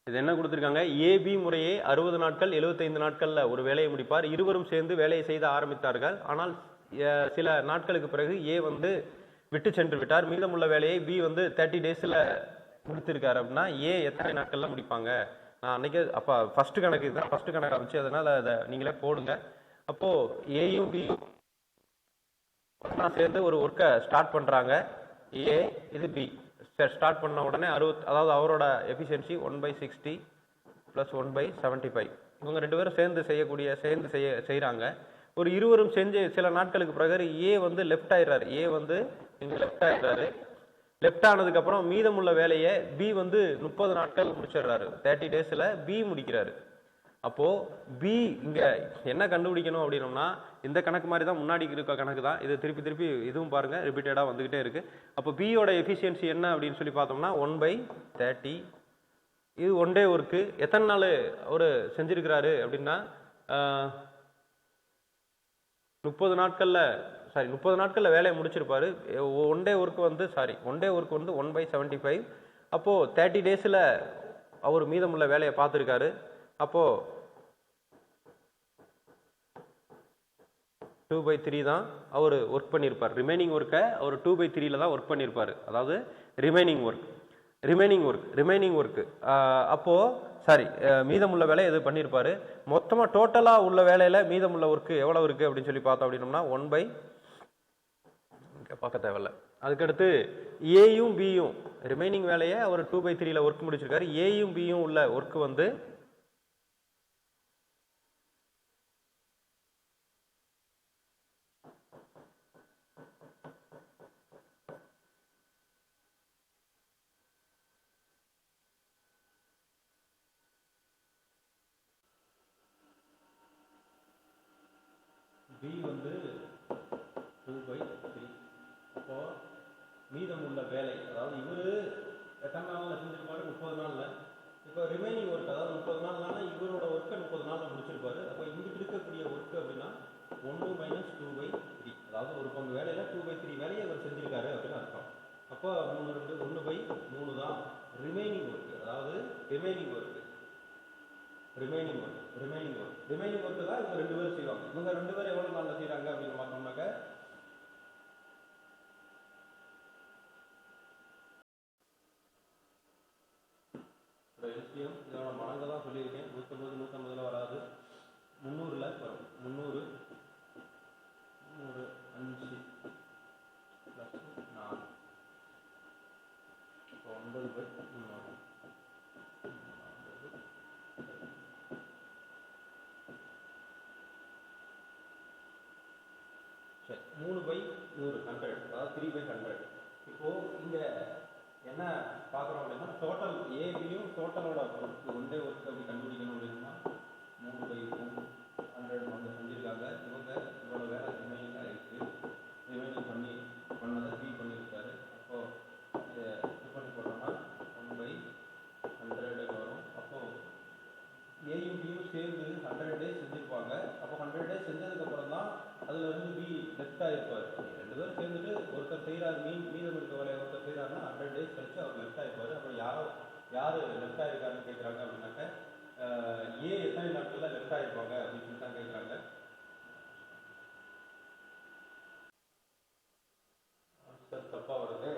S1: இது என்ன கொடுத்துருக்காங்க, ஏபி முறையே 60 நாட்கள் 75 நாட்களில் ஒரு வேலையை முடிப்பார். இருவரும் சேர்ந்து வேலையை செய்த ஆரம்பித்தார்கள். ஆனால் சில நாட்களுக்கு பிறகு ஏ வந்து விட்டு சென்று விட்டார். மீதமுள்ள வேலையை பி வந்து 30 டேஸில் முடித்திருக்காரு. அப்படின்னா ஏ எத்தனை நாட்களில் முடிப்பாங்க? நான் அன்றைக்கே அப்போ ஃபஸ்ட்டு கணக்கு இதுதான், ஃபஸ்ட்டு கணக்கு ஆரம்பிச்சு, அதனால் அதை நீங்களே போடுங்க. அப்போது ஏயும் பியும் சேர்ந்து ஒரு ஒர்க்கை ஸ்டார்ட் பண்ணுறாங்க. ஏ இது பி ஸ்டார்ட் பண்ண உடனே 60, அதாவது அவரோட எஃபிஷியன்சி 1/60 + 1/75. இவங்க 2 பேரும் சேர்ந்து செய்கிறாங்க. ஒரு இருவரும் செஞ்சு சில நாட்களுக்கு பிறகு ஏ வந்து லெஃப்ட் ஆயிடுறாரு. ஏ வந்து இங்கே லெஃப்ட் ஆயிடுறாரு. லெஃப்ட் ஆனதுக்கப்புறம் மீதமுள்ள வேலையை பி வந்து 30 நாட்கள் முடிச்சிடுறாரு. 30 டேஸில் பி முடிக்கிறாரு. அப்போது பி இங்கே என்ன கண்டுபிடிக்கணும் அப்படின்னோம்னா, இந்த கணக்கு மாதிரி தான் முன்னாடி இருக்க கணக்கு தான். இது திருப்பி இதுவும் பாருங்கள் ரிப்பீட்டடாக வந்துக்கிட்டே இருக்குது. அப்போ பியோட எஃபிஷியன்சி என்ன அப்படின்னு சொல்லி பார்த்தோம்னா 1/30. இது ஒன் டே ஒர்க்கு. எத்தனை நாள் அவர் செஞ்சுருக்கிறாரு அப்படின்னா 30 நாட்களில் வேலையை முடிச்சிருப்பாரு. ஒன் டே ஒர்க் வந்து 1/75. அப்போது 30 டேஸில் அவர் மீதமுள்ள வேலையை பார்த்துருக்காரு. அப்போது 2/3 தான் அவர் ஒர்க் பண்ணியிருப்பார். ரிமைனிங் ஒர்க்கை அவர் 2/3 தான் ஒர்க் பண்ணியிருப்பார். அதாவது ரிமைனிங் ஒர்க்கு அப்போது மீதமுள்ள வேலையை எது பண்ணியிருப்பார். மொத்தமாக டோட்டலாக உள்ள வேலையில் மீதமுள்ள ஒர்க்கு எவ்வளோ இருக்குது அப்படின்னு சொல்லி பார்த்தோம் அப்படின்னோம்னா 1 பார்க்க தேவையில்ல. அதுக்கடுத்து ஏயும் பியும் ரிமைனிங் வேலையை அவர் 2/3 ஒர்க் முடிச்சிருக்காரு. ஏயும் பியும் உள்ள ஒர்க்கு வந்து பி வந்து 2/3. அப்போ மீதமுள்ள வேலை, அதாவது இவர் எத்தனை நாளில் செஞ்சிருப்பாரு? 30 நாளில். இப்போ ரிமைனிங் ஒர்க், அதாவது 30 நாள்னா இவரோட ஒர்க்கை 30 நாளில் முடிச்சிருப்பாரு. அப்போ இங்கிட்டு இருக்கக்கூடிய ஒர்க்கு அப்படின்னா 1 - 2/3. அதாவது ஒரு பங்கு வேலையில் 2/3 வேலையை அவர் செஞ்சிருக்காரு அப்படின்னு அர்த்தம். அப்போ 1/3 தான் ரிமைனிங் ஒர்க்கு. அதாவது ரிமைனிங் ஒர்க்கு தான் இவங்க 2 பேரும் செய்வாங்க. இவங்க 2 பேரும் எவ்வளோ நாளில் செய்கிறாங்க அப்படின்னு பார்த்தோம்னாக்க எல்சிஎம் இதோட மடங்கு தான் சொல்லியிருக்கேன். 150 150 வராது, 300 வரும். 300 5 + 4 9/3. சரி, 3/100 100, அதாவது 3/100. இப்போது இங்கே என்ன பார்க்குறோம் அப்படின்னா டோட்டல் ஏபியும் டோட்டலோட ஒர்க்கு ஒன் டே ஒர்க் அப்படி கண்டுபிடிக்கணும் அப்படின்னா 3/100 வந்து செஞ்சுருக்காங்க. இவங்க இவ்வளோ வேலை ரிமைனிங் ஆகிருக்கு. ரிமைனிங் பண்ணதை பி பண்ணியிருக்காரு. அப்போது இது பண்ணி போட்டோம்னா 1/100 வரும். அப்போது ஏயும் பியும் சேர்ந்து 100 டேஸ் செஞ்சுருப்பாங்க. அப்போ 100 டேஸ் செஞ்சதுக்கப்புறம் தான் அதில் வந்து பி லெஃப்ட் ஆகிருப்பார். 2 பேரும் சேர்ந்துட்டு ஒருத்தர் செய்கிறார், மீதம் இருக்க வேலையை ஒருத்தர் செய்கிறாருன்னா 100 டேஸ் கழிச்சு அவர் லெஃப்ட் ஆகிருப்பார். அப்புறம் யார் லெஃப்ட் ஆகிருக்காருன்னு கேட்குறாங்க அப்படின்னாக்க ஏ எத்தனை நாட்களில் லெஃப்ட் ஆகிருப்பாங்க அப்படின்னு சொல்லி தான் கேட்குறாங்க. தப்பாக வருது.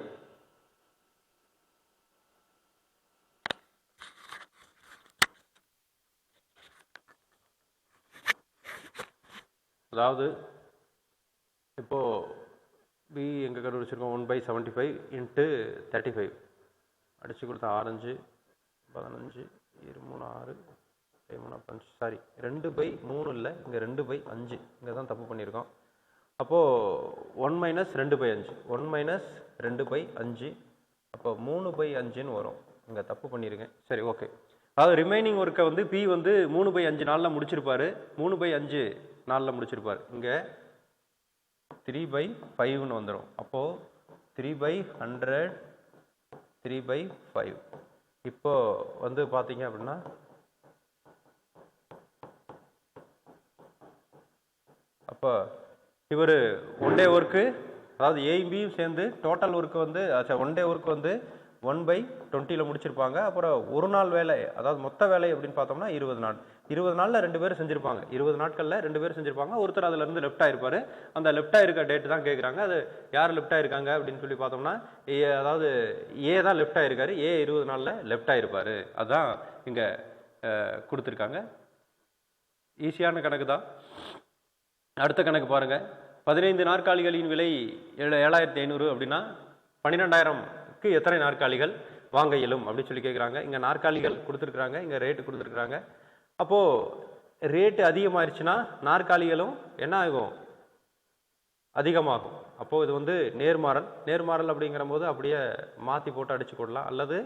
S1: அதாவது இப்போது பி எங்கே கண்டுபிடிச்சிருக்கோம்? 1/75 × 35 அடித்து கொடுத்தா 6 15 2 3 6 3 5 2/3 இல்லை, இங்கே 2/5. இங்கே தான் தப்பு பண்ணியிருக்கோம். அப்போது 1 - 2/5 1 - 2/5. அப்போ 3/5ன்னு வரும். இங்கே தப்பு பண்ணியிருக்கேன். சரி, ஓகே. அதாவது ரிமைனிங் ஒர்க்கை வந்து பி வந்து 3/5 நாளில் முடிச்சிருப்பார். 3/5 நாளில் முடிச்சிருப்பார். இங்கே 3/5ன்னு வந்துடும். அப்போது 3/100 3/5. இப்போ வந்து பார்த்தீங்க அப்படின்னா அப்போ இவர் ஒன் டே ஒர்க்கு, அதாவது ஏயும் பியும் சேர்ந்து டோட்டல் ஒர்க்கு வந்து ஒன் டே ஒர்க் வந்து 1/20 முடிச்சிருப்பாங்க. அப்புறம் ஒரு நாள் வேலை, அதாவது மொத்த வேலை அப்படின்னு பார்த்தோம்னா 20 நாள். 20 நாளில் 2 பேர் செஞ்சுருப்பாங்க. 20 நாட்களில் 2 பேர் செஞ்சுருப்பாங்க. ஒருத்தர் அதில் இருந்து லெஃப்ட் ஆயிருப்பார். அந்த லெஃப்ட் ஆயிருக்க டேட்டு தான் கேட்குறாங்க. அது யார் லெஃப்ட் ஆயிருக்காங்க அப்படின்னு சொல்லி பார்த்தோம்னா அதாவது ஏ தான் லெஃப்ட் ஆயிருக்காரு. ஏ 20 நாளில் லெஃப்ட் ஆயிருப்பார். அதுதான் இங்கே கொடுத்துருக்காங்க. ஈஸியான கணக்கு தான். அடுத்த கணக்கு பாருங்க. 15 நாற்காலிகளின் விலை 7500 அப்படின்னா 12,000க்கு எத்தனை நாற்காலிகள் வாங்க இயலும் அப்படின்னு சொல்லி கேட்குறாங்க. இங்கே நாற்காலிகள் கொடுத்துருக்குறாங்க, இங்கே ரேட்டு கொடுத்துருக்குறாங்க. அப்போது ரேட்டு அதிகமாகிடுச்சுன்னா நாற்காலிகளும் என்ன ஆகும்? அதிகமாகும். அப்போது இது வந்து நேர்மாறல். நேர்மாறல் அப்படிங்கிற போது அப்படியே மாற்றி போட்டு அடிச்சு கொள்ளலாம். அல்லது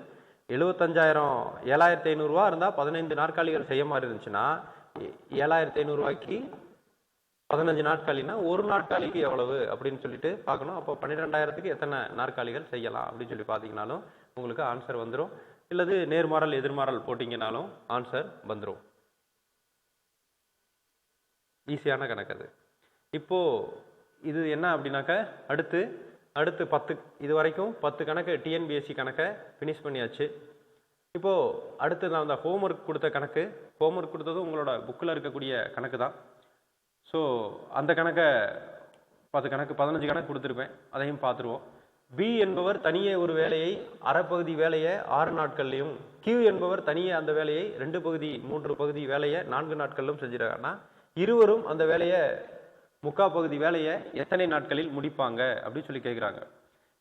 S1: 7,500 ரூபா இருந்தால் 15 நாற்காலிகள் செய்ய மாதிரி இருந்துச்சுன்னா 7,500 ரூபாய்க்கு 15 நாற்காலினா ஒரு நாற்காலிக்கு எவ்வளவு அப்படின்னு சொல்லிட்டு பார்க்கணும். அப்போ 12,000க்கு எத்தனை நாற்காலிகள் செய்யலாம் அப்படின்னு சொல்லி பார்த்தீங்கன்னாலும் உங்களுக்கு ஆன்சர் வந்துடும். இல்லது நேர்மாறல் எதிர்மாறல் போட்டிங்கனாலும் ஆன்சர் வந்துடும். ஈஸியான கணக்கு அது. இப்போது இது என்ன அப்படின்னாக்க அடுத்து 10 இது வரைக்கும் 10 கணக்கு டிஎன்பிஎஸ்சி கணக்கை ஃபினிஷ் பண்ணியாச்சு. இப்போது அடுத்து நான் அந்த ஹோம்ஒர்க் கொடுத்த கணக்கு, ஹோம்ஒர்க் கொடுத்ததும் உங்களோட புக்கில் இருக்கக்கூடிய கணக்கு தான். ஸோ அந்த கணக்கை 15 கணக்கு கொடுத்துருப்பேன், அதையும் பார்த்துருவோம். பி என்பவர் தனியே ஒரு வேலையை அரைப்பகுதி வேலையை 6 நாட்கள்லையும், கியூ என்பவர் தனியே அந்த வேலையை 2 பகுதி 3 பகுதி வேலையை 4 நாட்களிலும் செஞ்சிருக்காங்கன்னா இருவரும் அந்த வேலையை 3/4 பகுதி வேலையை எத்தனை நாட்களில் முடிப்பாங்க அப்படின்னு சொல்லி கேட்குறாங்க.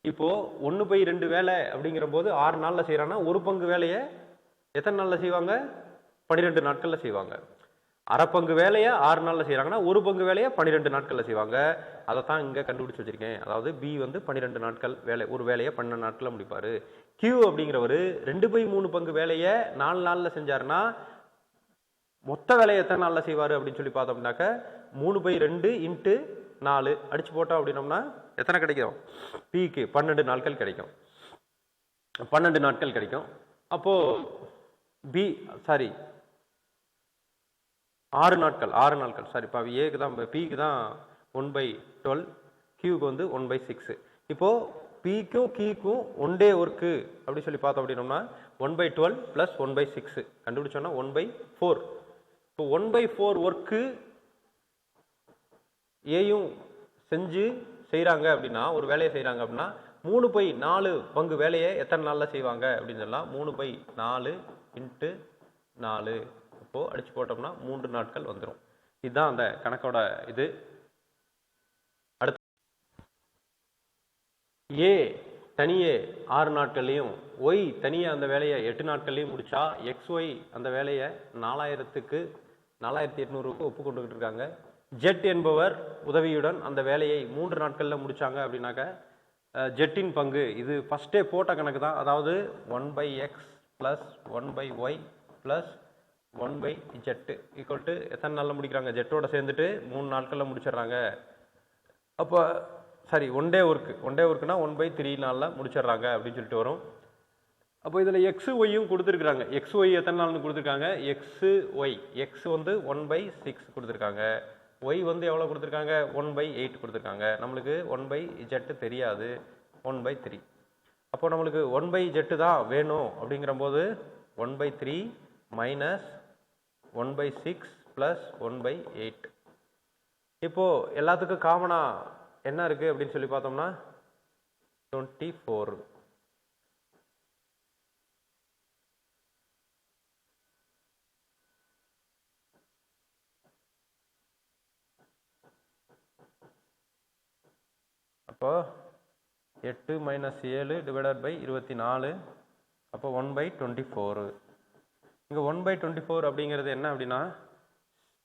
S1: இப்போது 1/2 வேலை அப்படிங்கிற போது 6 நாளில் செய்கிறாங்கன்னா ஒரு பங்கு வேலையை எத்தனை நாளில் செய்வாங்க? 12 நாட்களில் செய்வாங்க. அரை பங்கு வேலையை 6 நாளில் செய்கிறாங்கன்னா ஒரு பங்கு வேலையை 12 நாட்களில் செய்வாங்க. அதை தான் இங்கே கண்டுபிடிச்சி வச்சிருக்கேன். அதாவது பி வந்து 12 நாட்கள் வேலை, ஒரு வேலையை 12 நாட்களில் முடிப்பார். கியூ அப்படிங்கிறவர் 2/3 பங்கு வேலையை 4 நாளில் செஞ்சாருன்னா மொத்த வேலையை எத்தனை நாளில் செய்வார் அப்படின்னு சொல்லி பார்த்தோம்னாக்க 3/2 × 4 அடிச்சு போட்டோம் அப்படின்னோம்னா எத்தனை கிடைக்கும்? பிக்கு 12 நாட்கள் கிடைக்கும். 12 நாட்கள் கிடைக்கும். அப்போது பி 6 நாட்கள் சாரி, இப்போ ஏக்கு தான், பிக்கு தான் 1/12, கியூக்கு வந்து 1/6. இப்போது பிக்கும் கியூக்கும் ஒன் டே ஒர்க்கு அப்படி சொல்லி பார்த்தோம் அப்படின்னோம்னா 1/12 + 1/6 கண்டுபிடிச்சோன்னா 1/4. இப்போ 1/4 ஒர்க்கு ஏயும் செய்கிறாங்க அப்படின்னா, ஒரு வேலையை செய்கிறாங்க அப்படின்னா 3/4 பங்கு வேலையை எத்தனை நாளில் செய்வாங்க அப்படின்னு சொல்லலாம். 3/4 × 4 இப்போது அடிச்சு போட்டோம்னா 3 நாட்கள் வந்துடும். இதுதான் அந்த கணக்கோட இது. அடுத்து ஏ தனியே 6 நாட்கள்லையும் ஒய் தனியே அந்த வேலையை 8 நாட்கள்லையும் முடிச்சா XY அந்த வேலையை 4,800க்கு ஒப்பு கொண்டுகிட்டு இருக்காங்க. ஜெட் என்பவர் உதவியுடன் அந்த வேலையை 3 நாட்களில் முடிச்சாங்க அப்படின்னாக்க ஜெட்டின் பங்கு, இது ஃபஸ்ட்டே போட்ட கணக்கு தான். அதாவது 1/x + 1/y + 1/z ஈக்குவல் எத்தனை நாளில் முடிக்கிறாங்க? ஜெட்டோட சேர்ந்துட்டு 3 நாட்களில் முடிச்சிடுறாங்க. அப்போ ஒன் டே ஒர்க்குனா 1/3 நாளில் முடிச்சிடுறாங்க அப்படின்னு சொல்லிட்டு வரும். அப்போ இதில் XYயும் கொடுத்துருக்குறாங்க. XY எத்தனை நாள்னு கொடுத்துருக்காங்க? எக்ஸ் வந்து 1/6 கொடுத்துருக்காங்க. ஒய் வந்து எவ்வளோ கொடுத்துருக்காங்க? 1/8 கொடுத்துருக்காங்க. நம்மளுக்கு 1/z தெரியாது, 1/3. அப்போ நம்மளுக்கு 1/z தான் வேணும் அப்படிங்கிற போது 1/3 - 1/6 + 1/8. இப்போது எல்லாத்துக்கும் காமனாக என்ன இருக்குது அப்படின்னு சொல்லி பார்த்தோம்னா 24. அப்போ 8 - 7 / 24. அப்போ 1/24. இங்கே 1/24 அப்படிங்கிறது என்ன அப்படின்னா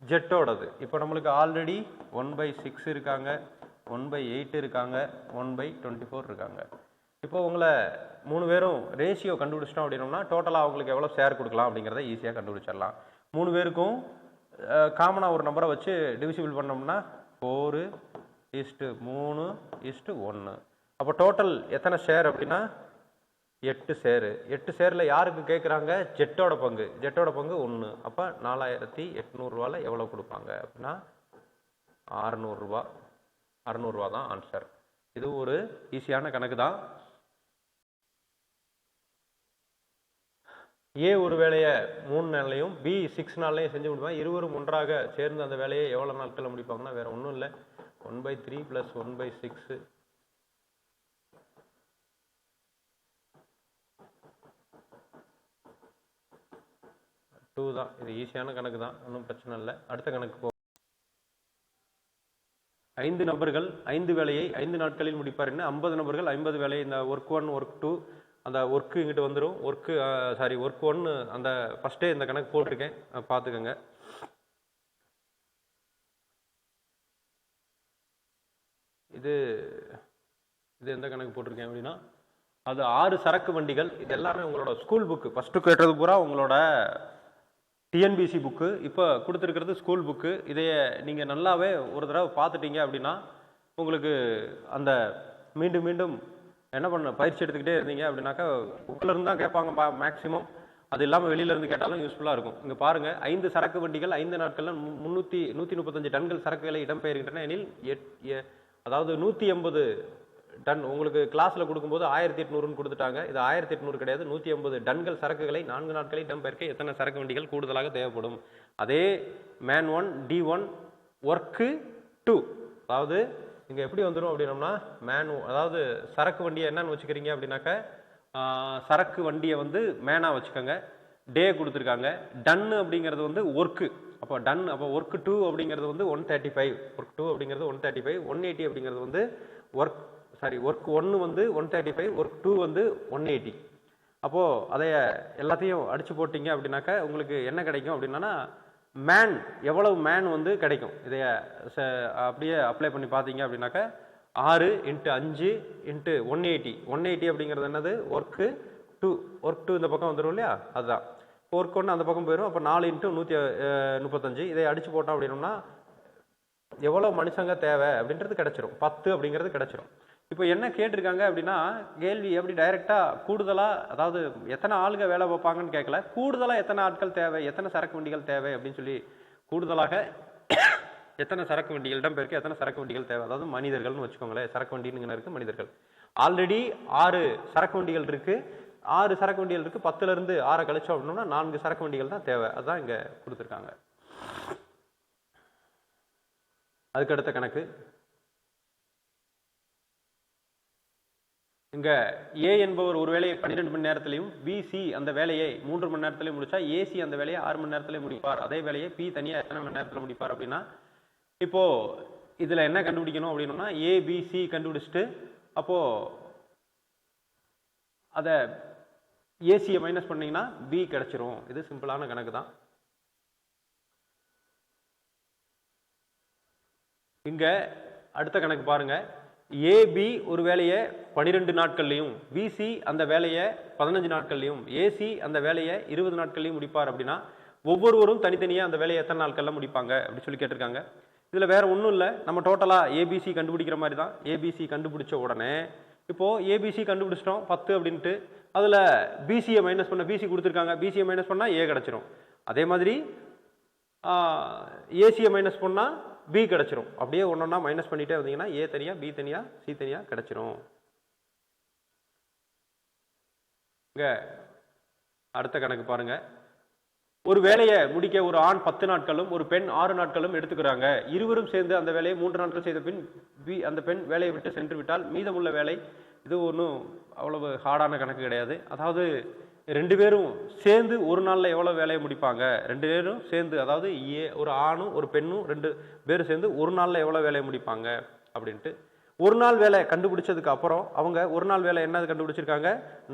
S1: ஜெட்டோடது. இப்போ நம்மளுக்கு ஆல்ரெடி 1/6 இருக்காங்க, 1/8 இருக்காங்க, 1/24 இருக்காங்க. இப்போ உங்களை 3 பேரும் ரேஷியோ கண்டுபிடிச்சிட்டோம் அப்படின்னோம்னா டோட்டலாக அவங்களுக்கு எவ்வளோ ஷேர் கொடுக்கலாம் அப்படிங்கிறத ஈஸியாக கண்டுபிடிச்சிடலாம். 3 பேருக்கும் காமனாக ஒரு நம்பரை வச்சு டிவிசிபிள் பண்ணோம்னா 4 3:1. அப்போ டோட்டல் எத்தனை ஷேர் அப்படின்னா 8 ஷேரு. 8 ஷேரில் யாருக்கு கேட்குறாங்க? ஜெட்டோட பங்கு. ஜெட்டோட பங்கு 1. அப்போ 4800 எவ்வளோ கொடுப்பாங்க அப்படின்னா 600 600 தான் ஆன்சர். இது ஒரு ஈஸியான கணக்கு தான். ஏ ஒரு வேலையை 3 நாள்லையும் பி 6 நாள்லையும் செஞ்சு முடிப்பாங்க. இருவரும் ஒன்றாக சேர்ந்து அந்த வேலையை எவ்வளோ நாட்களில் முடிப்பாங்கன்னா வேற ஒன்றும் இல்லை, 1/3 + 1/6 2 தான். இது ஈஸியான கணக்கு தான், ஒன்றும் பிரச்சனை இல்லை. அடுத்த கணக்கு போ. 5 நபர்கள் 5 வேலையை 5 நாட்களில் முடிப்பார். 50 நபர்கள் 50 வேலையை, இந்த ஒர்க் 1 ஒர்க் 2 அந்த ஒர்க்கு இங்கிட்ட வந்துடும். ஒர்க் 1 அந்த ஃபஸ்ட்டே இந்த கணக்கு போட்டிருக்கேன், பார்த்துக்கோங்க. இது எந்த கணக்கு போட்டிருக்கேன் அப்படின்னா அது 6 சரக்கு வண்டிகள். இது எல்லாமே உங்களோட ஸ்கூல் புக்கு. ஃபஸ்ட்டு கேட்டது பூரா உங்களோட டிஎன்பிசி புக்கு. இப்போ கொடுத்துருக்கிறது ஸ்கூல் புக்கு. இதைய நீங்கள் நல்லாவே ஒரு தடவை பார்த்துட்டீங்க அப்படின்னா உங்களுக்கு அந்த மீண்டும் மீண்டும் என்ன பண்ண பயிற்சி எடுத்துக்கிட்டே இருந்தீங்க அப்படின்னாக்கா புக்கிலேருந்து தான் கேட்பாங்க மேக்ஸிமம். அது இல்லாமல் வெளியிலேருந்து கேட்டாலும் யூஸ்ஃபுல்லாக இருக்கும். இங்கே பாருங்கள், 5 சரக்கு வண்டிகள் 5 நாட்களில் 135 டன்கள் சரக்குகளை இடம்பெயர்கின்றன எனில் அதாவது 180 டன். உங்களுக்கு கிளாஸில் கொடுக்கும்போது 1800ன்னு கொடுத்துட்டாங்க. இது 1800 கிடையாது, 180 டன்கள் சரக்குகளை 4 நாட்களில் இடம்பெயர்க்க எத்தனை சரக்கு வண்டிகள் கூடுதலாக தேவைப்படும்? அதே மேன் 1 D1 ஒர்க்கு 2. அதாவது இங்கே எப்படி வந்துடும் அப்படின்னோம்னா அதாவது சரக்கு வண்டியை என்னன்னு வச்சுக்கிறீங்க அப்படின்னாக்க சரக்கு வண்டியை வந்து மேனாக வச்சுக்கோங்க. டே கொடுத்துருக்காங்க. டன்னு அப்படிங்கிறது வந்து ஒர்க்கு. அப்போ டன், அப்போ ஒர்க் 2 அப்படிங்கிறது வந்து 135. ஒர்க் 2 அப்படிங்கிறது 135. 180 அப்படிங்கிறது வந்து ஒர்க் 1 வந்து 135, ஒர்க் 2 வந்து 180. அப்போது அதை எல்லாத்தையும் அடித்து போட்டிங்க அப்படின்னாக்கா உங்களுக்கு என்ன கிடைக்கும் அப்படின்னா மேன் எவ்வளவு மேன் வந்து கிடைக்கும். இதைய அப்படியே அப்ளை பண்ணி பார்த்தீங்க அப்படின்னாக்கா 6 × 5 × 180. 180 அப்படிங்கிறது என்னது? ஒர்க்கு 2. ஒர்க் 2 இந்த பக்கம் வந்துடும் இல்லையா, அதுதான். ஒர்க் 1 அந்த பக்கம் போயிடும். அப்போ 4 × 135. இதை அடித்து போட்டோம் அப்படின்னோம்னா எவ்வளோ மனுஷங்க தேவை அப்படின்றது கிடச்சிரும். 10 அப்படிங்கிறது கிடச்சிரும். இப்போ என்ன கேட்டிருக்காங்க அப்படின்னா கேள்வி எப்படி டைரெக்டாக கூடுதலாக, அதாவது எத்தனை ஆளுங்க வேலை பார்ப்பாங்கன்னு கேட்கல, கூடுதலாக எத்தனை ஆட்கள் தேவை, எத்தனை சரக்கு வண்டிகள் தேவை அப்படின்னு சொல்லி கூடுதலாக எத்தனை சரக்கு வண்டிகள் இடம்பெயர்க்க எத்தனை சரக்கு வண்டிகள் தேவை, அதாவது மனிதர்கள்னு வச்சுக்கோங்களேன். சரக்கு வண்டின்னு இருக்குது, மனிதர்கள். ஆல்ரெடி 6 சரக்கு வண்டிகள் இருக்குது. 6 சரக்கு வண்டிகள் இருக்குது. 10லேருந்து 6 கழிச்சோம் அப்படின்னா 4 சரக்கு வண்டிகள் தான் தேவை. அதுதான் இங்கே கொடுத்துருக்காங்க. அதுக்கு அடுத்த கணக்கு இங்கே ஏ என்பவர் ஒரு வேலையை 12 மணி நேரத்திலையும் பிசி அந்த வேலையை 3 மணி நேரத்திலையும் முடிச்சா ஏசி அந்த வேலையை 6 மணி நேரத்திலையும் முடிப்பார். அதே வேலையை பி தனியாக எத்தனை மணி நேரத்தில் முடிப்பார் அப்படின்னா இப்போது இதில் என்ன கண்டுபிடிக்கணும் அப்படின்னா ஏபிசி கண்டுபிடிச்சிட்டு அப்போது அதை ஏசியை மைனஸ் பண்ணிங்கன்னா பி கிடச்சிரும். இது சிம்பிளான கணக்கு தான். இங்கே அடுத்த கணக்கு பாருங்கள். ஏபி ஒரு வேலையை 12 நாட்கள்லையும் பிசி அந்த வேலையை 15 நாட்கள்லையும் ஏசி அந்த வேலையை 20 நாட்கள்லையும் முடிப்பார் அப்படின்னா ஒவ்வொருவரும் தனித்தனியாக அந்த வேலையை எத்தனை நாட்களில் முடிப்பாங்க அப்படின்னு சொல்லி கேட்டிருக்காங்க. இதில் வேறு ஒன்றும் இல்லை, நம்ம டோட்டலாக ஏபிசி கண்டுபிடிக்கிற மாதிரி தான். ஏபிசி கண்டுபிடிச்ச உடனே இப்போது ஏபிசி கண்டுபிடிச்சிட்டோம் 10 அப்படின்ட்டு. அதில் பிசியை மைனஸ் பண்ண, பிசி கொடுத்துருக்காங்க, பிசியை மைனஸ் பண்ணால் ஏ கிடச்சிரும். அதே மாதிரி ஏசியை மைனஸ் பண்ணால் பி கிடச்சிரும். அப்படியே ஒன்றா மைனஸ் பண்ணிகிட்டே வந்தீங்கன்னா ஏ தனியாக, பி தனியாக, சி தனியாக கிடச்சிரும். இங்கே அடுத்த கணக்கு பாருங்கள். ஒரு வேலையை முடிக்க ஒரு ஆண் 10 நாட்களும் ஒரு பெண் 6 நாட்களும் எடுத்துக்கிறாங்க. இருவரும் சேர்ந்து அந்த வேலையை 3 நாட்கள் செய்த பின் அந்த பெண் வேலையை விட்டு சென்று விட்டால் மீதமுள்ள வேலை, இது ஒன்றும் அவ்வளவு ஹார்டான கணக்கு கிடையாது. அதாவது 2 பேரும் சேர்ந்து ஒரு நாளில் எவ்வளோ வேலையை முடிப்பாங்க, 2 பேரும் சேர்ந்து, அதாவது ஒரு ஆணும் ஒரு பெண்ணும் 2 பேரும் சேர்ந்து ஒரு நாளில் எவ்வளோ வேலையை முடிப்பாங்க அப்படின்ட்டு ஒரு நாள் வேலை கண்டுபிடிச்சதுக்கு அப்புறம் அவங்க ஒரு நாள் வேலை என்னது கண்டுபிடிச்சிருக்காங்க,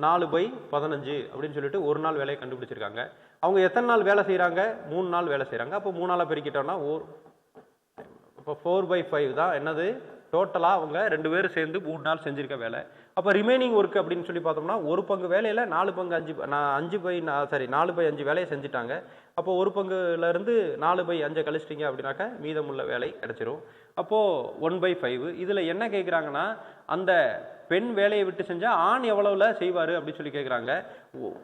S1: 4/15 அப்படின்னு சொல்லிட்டு ஒரு நாள் வேலையை கண்டுபிடிச்சிருக்காங்க. அவங்க எத்தனை நாள் வேலை செய்கிறாங்க, 3 நாள் வேலை செய்கிறாங்க. அப்போ 3 நாளாக பெருக்கிட்டோம்னா இப்போ 4/5 தான் என்னது டோட்டலாக அவங்க 2 பேரும் சேர்ந்து 3 நாள் செஞ்சிருக்க வேலை. அப்போ ரிமைனிங் ஒர்க் அப்படின்னு சொல்லி பார்த்தோம்னா ஒரு பங்கு வேலையில் 4 பங்கு 4 பை 5 வேலையை செஞ்சுட்டாங்க. அப்போ ஒரு பங்குலேருந்து 4 பை 5 கழிச்சிட்டிங்க அப்படின்னாக்கா மீதமுள்ள வேலை கிடைச்சிரும். அப்போது 1/5. இதில் என்ன கேட்குறாங்கன்னா அந்த பெண் வேலையை விட்டு செஞ்சால் ஆண் எவ்வளவுல செய்வார் அப்படின்னு சொல்லி கேட்குறாங்க.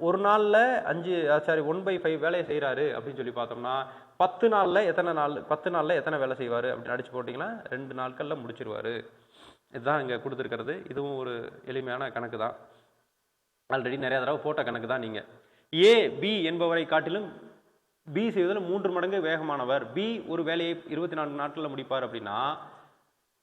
S1: ஒரு நாளில் 1/5 வேலையை செய்கிறாரு அப்படின்னு சொல்லி பார்த்தோம்னா 10 நாளில் எத்தனை வேலை செய்வார் அப்படின்னு அடிச்சு போட்டிங்கன்னா 2 நாட்களில் முடிச்சிருவார். இதுதான் இங்கே கொடுத்துருக்கிறது. இதுவும் ஒரு எளிமையான கணக்கு தான். ஆல்ரெடி நிறைய தடவை போட்ட கணக்கு தான். நீங்கள் ஏ பி என்பவரை காட்டிலும் பி செய்வதில் 3 மடங்கு வேகமானவர். பி ஒரு வேலையை 24 நாட்களில் முடிப்பார் அப்படின்னா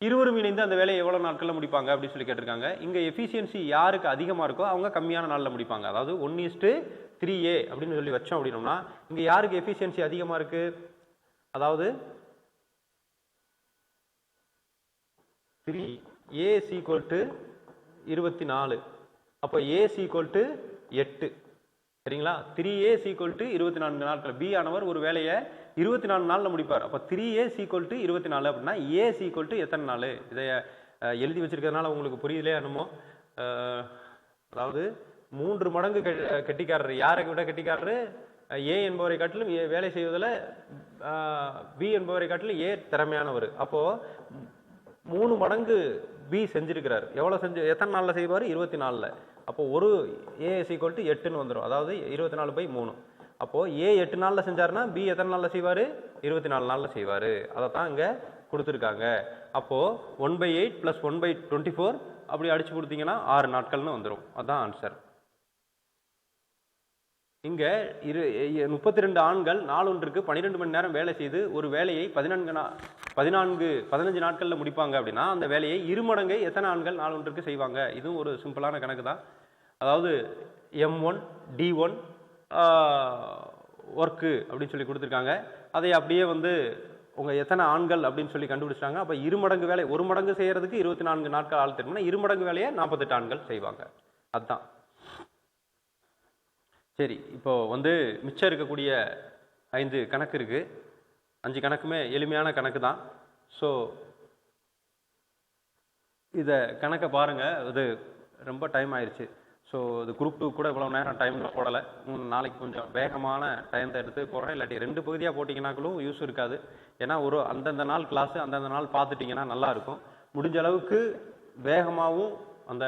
S1: இருவரும் இணைந்து அந்த வேலையை எவ்வளோ நாட்களில் முடிப்பாங்க அப்படின்னு சொல்லி கேட்டிருக்காங்க. இங்கே எஃபிஷியன்சி யாருக்கு அதிகமாக இருக்கோ அவங்க கம்மியான நாளில் முடிப்பாங்க. அதாவது 1:3A அப்படின்னு சொல்லி வச்சோம் அப்படின்னோம்னா இங்கே யாருக்கு எஃபிஷியன்சி அதிகமாக இருக்கு? அதாவது 3A = 24. அப்போ A = 8. சரிங்களா? 3A = 24 நாட்கள். பி ஆனவர் ஒரு வேலையை 24 நாளில் முடிப்பார். அப்போ 3A = 24 அப்படின்னா A = எத்தனை நாள்? இதை எழுதி வச்சிருக்கிறதுனால உங்களுக்கு புரியுதுலையே என்னமோ. அதாவது 3 மடங்கு கெட்டிக்காரர். யாரை விட கெட்டிக்காரரு? ஏ என்பவரை காட்டிலும் வேலை செய்வதில் பி என்பவரை காட்டிலும் ஏ திறமையானவர். அப்போது 3 மடங்கு பி செஞ்சிருக்கிறார். எத்தனை நாளில் செய்வார்? 24. அப்போ ஒரு A = 8ன்னு வந்துடும். அதாவது 24/3. அப்போது ஏ 8 நாளில் செஞ்சாருன்னா பி எத்தனை நாளில் செய்வார்? 24 நாளில் செய்வார். அதை தான் இங்கே கொடுத்துருக்காங்க. அப்போது 1/8 + 1/24 அப்படி அடிச்சு கொடுத்தீங்கன்னா 6 நாட்கள்னு வந்துடும். அதுதான் ஆன்சர். இங்கே 32 ஆண்கள் நாளொன்றுக்கு 12 மணி நேரம் வேலை செய்து ஒரு வேலையை 15 நாட்களில் முடிப்பாங்க அப்படின்னா அந்த வேலையை 2 மடங்கை எத்தனை ஆண்கள் நாளொன்றுக்கு செய்வாங்க? இதுவும் ஒரு சிம்பிளான கணக்கு தான். அதாவது M1 D1 ஒர்க்கு அப்படின்னு சொல்லி கொடுத்துருக்காங்க. அதை அப்படியே உங்கள் எத்தனை ஆண்கள் அப்படின்னு சொல்லி கண்டுபிடிச்சிட்டாங்க. அப்போ 2 மடங்கு வேலை, 1 மடங்கு செய்கிறதுக்கு 24 நாட்கள் ஆள் தெரியும்னா 2 மடங்கு வேலையை 48 ஆண்கள் செய்வாங்க. அதுதான். சரி, இப்போ மிச்சம் இருக்கக்கூடிய 5 கணக்கு இருக்குது. 5 கணக்குமே எளிமையான கணக்கு தான். ஸோ இதை கணக்கை பாருங்கள். இது ரொம்ப டைம் ஆயிடுச்சு. ஸோ இது குரூப் 2 கூட இவ்வளோ நேரம் டைமில் போடலை. நாளைக்கு கொஞ்சம் வேகமான டைத்தை எடுத்து போடுறேன். இல்லாட்டி 2 பகுதியாக போட்டிங்கனாக்களும் யூஸ் இருக்காது. ஏன்னா அந்தந்த நாள் கிளாஸு அந்தந்த நாள் பார்த்துட்டிங்கன்னா நல்லாயிருக்கும். முடிஞ்ச அளவுக்கு வேகமாகவும் அந்த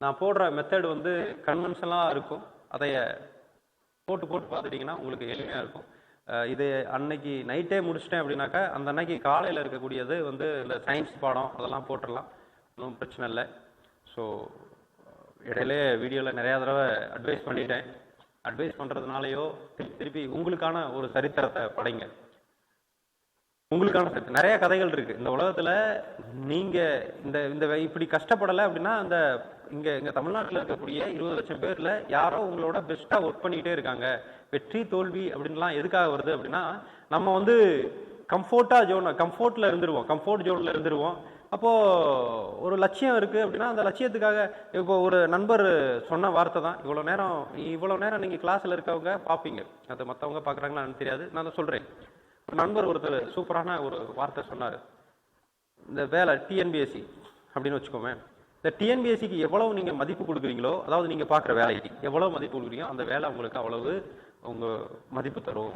S1: நான் போடுற மெத்தடு கன்வென்ஷனலாக இருக்கும். அதைய போட்டு பார்த்துட்டிங்கன்னா உங்களுக்கு எளிமையாக இருக்கும். இது அன்னைக்கு நைட்டே முடிச்சிட்டேன் அப்படின்னாக்கா அந்த அன்னைக்கு காலையில் இருக்கக்கூடியது இந்த சயின்ஸ் பாடம் அதெல்லாம் போட்டுடலாம். ஒன்றும் பிரச்சனை இல்லை. ஸோ இடையிலே வீடியோவில் நிறையா தடவை அட்வைஸ் பண்ணிட்டேன். அட்வைஸ் பண்ணுறதுனாலையோ திருப்பி உங்களுக்கான ஒரு சரித்திரத்தை படைங்க. உங்களுக்கான நிறைய கதைகள் இருக்குது இந்த உலகத்தில். நீங்கள் இந்த இப்படி கஷ்டப்படலை அப்படின்னா இங்கே தமிழ்நாட்டில் இருக்கக்கூடிய 20 லட்சம் பேரில் யாரோ உங்களோட பெஸ்ட்டாக ஒர்க் பண்ணிக்கிட்டே இருக்காங்க. வெற்றி தோல்வி அப்படின்லாம் எதுக்காக வருது அப்படின்னா நம்ம கம்ஃபோர்ட் ஜோனில் இருந்துருவோம். அப்போது ஒரு லட்சியம் இருக்குது அப்படின்னா அந்த லட்சியத்துக்காக இப்போ ஒரு நண்பர் சொன்ன வார்த்தை தான். இவ்வளோ நேரம் நீங்கள் கிளாஸில் இருக்கவங்க பார்ப்பீங்க. அது மற்றவங்க பார்க்குறாங்களான்னு தெரியாது. நான் அதை சொல்கிறேன். நண்பர் ஒருத்தர் சூப்பரான ஒரு வார்த்தை சொன்னார். இந்த வேலை டிஎன்பிஎஸ்சி அப்படின்னு வச்சுக்கோமே. இந்த டிஎன்பிஎஸ்சிக்கு எவ்வளவு நீங்கள் மதிப்பு கொடுக்குறீங்களோ, அதாவது நீங்கள் பார்க்குற வேலைக்கு எவ்வளவு மதிப்பு கொடுக்குறீங்களோ அந்த வேலை உங்களுக்கு அவ்வளவு உங்கள் மதிப்பு தரும்.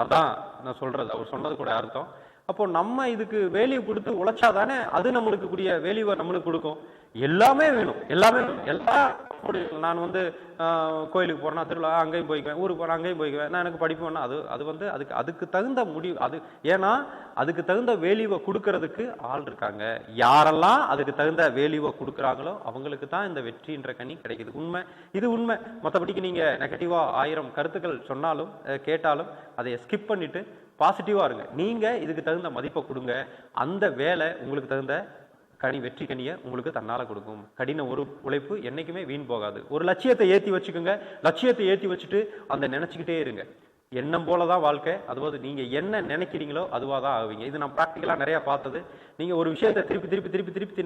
S1: அதான் நான் சொல்கிறது. அவர் சொன்னது கூட அர்த்தம். அப்போ நம்ம இதுக்கு வேல்யூ கொடுத்து உழைச்சா தானே அது நம்மளுக்கு கூடிய வேல்யூவை நம்மளுக்கு கொடுக்கும். எல்லாமே வேணும். நான் கோயிலுக்கு போறேன்னா திருவிழா அங்கேயும் போய்க்குவேன், ஊருக்கு போறேன் அங்கேயும் போய்க்குவேன். நான் எனக்கு படிப்பு வேணா அதுக்கு தகுந்த முடிவு அது. ஏன்னா அதுக்கு தகுந்த வேல்யூவை கொடுக்கறதுக்கு ஆள் இருக்காங்க. யாரெல்லாம் அதுக்கு தகுந்த வேல்யூவை கொடுக்குறாங்களோ அவங்களுக்கு தான் இந்த வெற்றின்ற கனி கிடைக்குது. இது உண்மை. மற்றபடிக்கு நீங்க நெகட்டிவா 1000 கருத்துக்கள் சொன்னாலும் கேட்டாலும் அதை ஸ்கிப் பண்ணிட்டு பாசிட்டிவா இருங்க. நீங்க இதுக்கு தகுந்த மதிப்பை கொடுங்க. அந்த வேலை உங்களுக்கு தகுந்த வெற்றி கனியை உங்களுக்கு தன்னால கொடுக்கும். கடின ஒரு உழைப்பு என்னைக்குமே வீண் போகாது. ஒரு லட்சியத்தை ஏற்றி வச்சுக்கோங்க. லட்சியத்தை ஏற்றி வச்சுட்டு அந்த நினைச்சுக்கிட்டே இருங்க. எண்ணம் போல தான் வாழ்க்கை. அதுபோது நீங்கள் என்ன நினைக்கிறீங்களோ அதுவாக தான் ஆகுவீங்க. இது நான் ப்ராக்டிக்கலாக நிறையா பார்த்தது. நீங்கள் ஒரு விஷயத்தை திருப்பி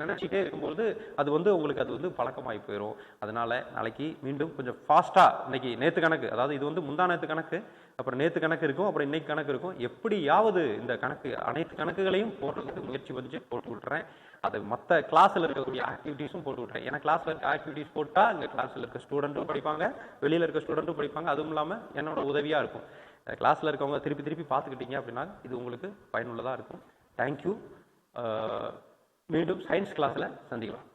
S1: நினச்சிட்டே இருக்கும்போது அது வந்து உங்களுக்கு அது வந்து பழக்கமாகி போயிடும். அதனால் நாளைக்கு மீண்டும் கொஞ்சம் ஃபாஸ்ட்டாக இன்னைக்கு நேற்று கணக்கு, அதாவது இது வந்து முந்தா நேற்று கணக்கு, அப்புறம் நேற்று கணக்கு இருக்கும், அப்புறம் இன்னைக்கு கணக்கு இருக்கும். எப்படியாவது இந்த கணக்கு அனைத்து கணக்குகளையும் போடுறதுக்கு முயற்சி பண்ணி போட்டு விட்டுறேன். அது மற்ற கிளாஸில் இருக்கக்கூடிய ஆக்டிவிட்டீஸும் போட்டு விட்டுறேன். ஏன்னா கிளாஸில் இருக்க ஆக்டிவிட்டீஸ் போட்டால் இங்கே கிளாஸில் இருக்க ஸ்டூடெண்ட்டும் படிப்பாங்க, வெளியில் இருக்க ஸ்டூடெண்ட்டும் படிப்பாங்க. அதுவும் இல்லாமல் என்னோட உதவியாக இருக்கும். கிளாஸில் இருக்கவங்க திருப்பி பார்த்துக்கிட்டீங்க அப்படின்னா இது உங்களுக்கு பயனுள்ளதாக இருக்கும். தேங்க்யூ. மீண்டும் சயின்ஸ் கிளாஸில் சந்திக்கலாம்.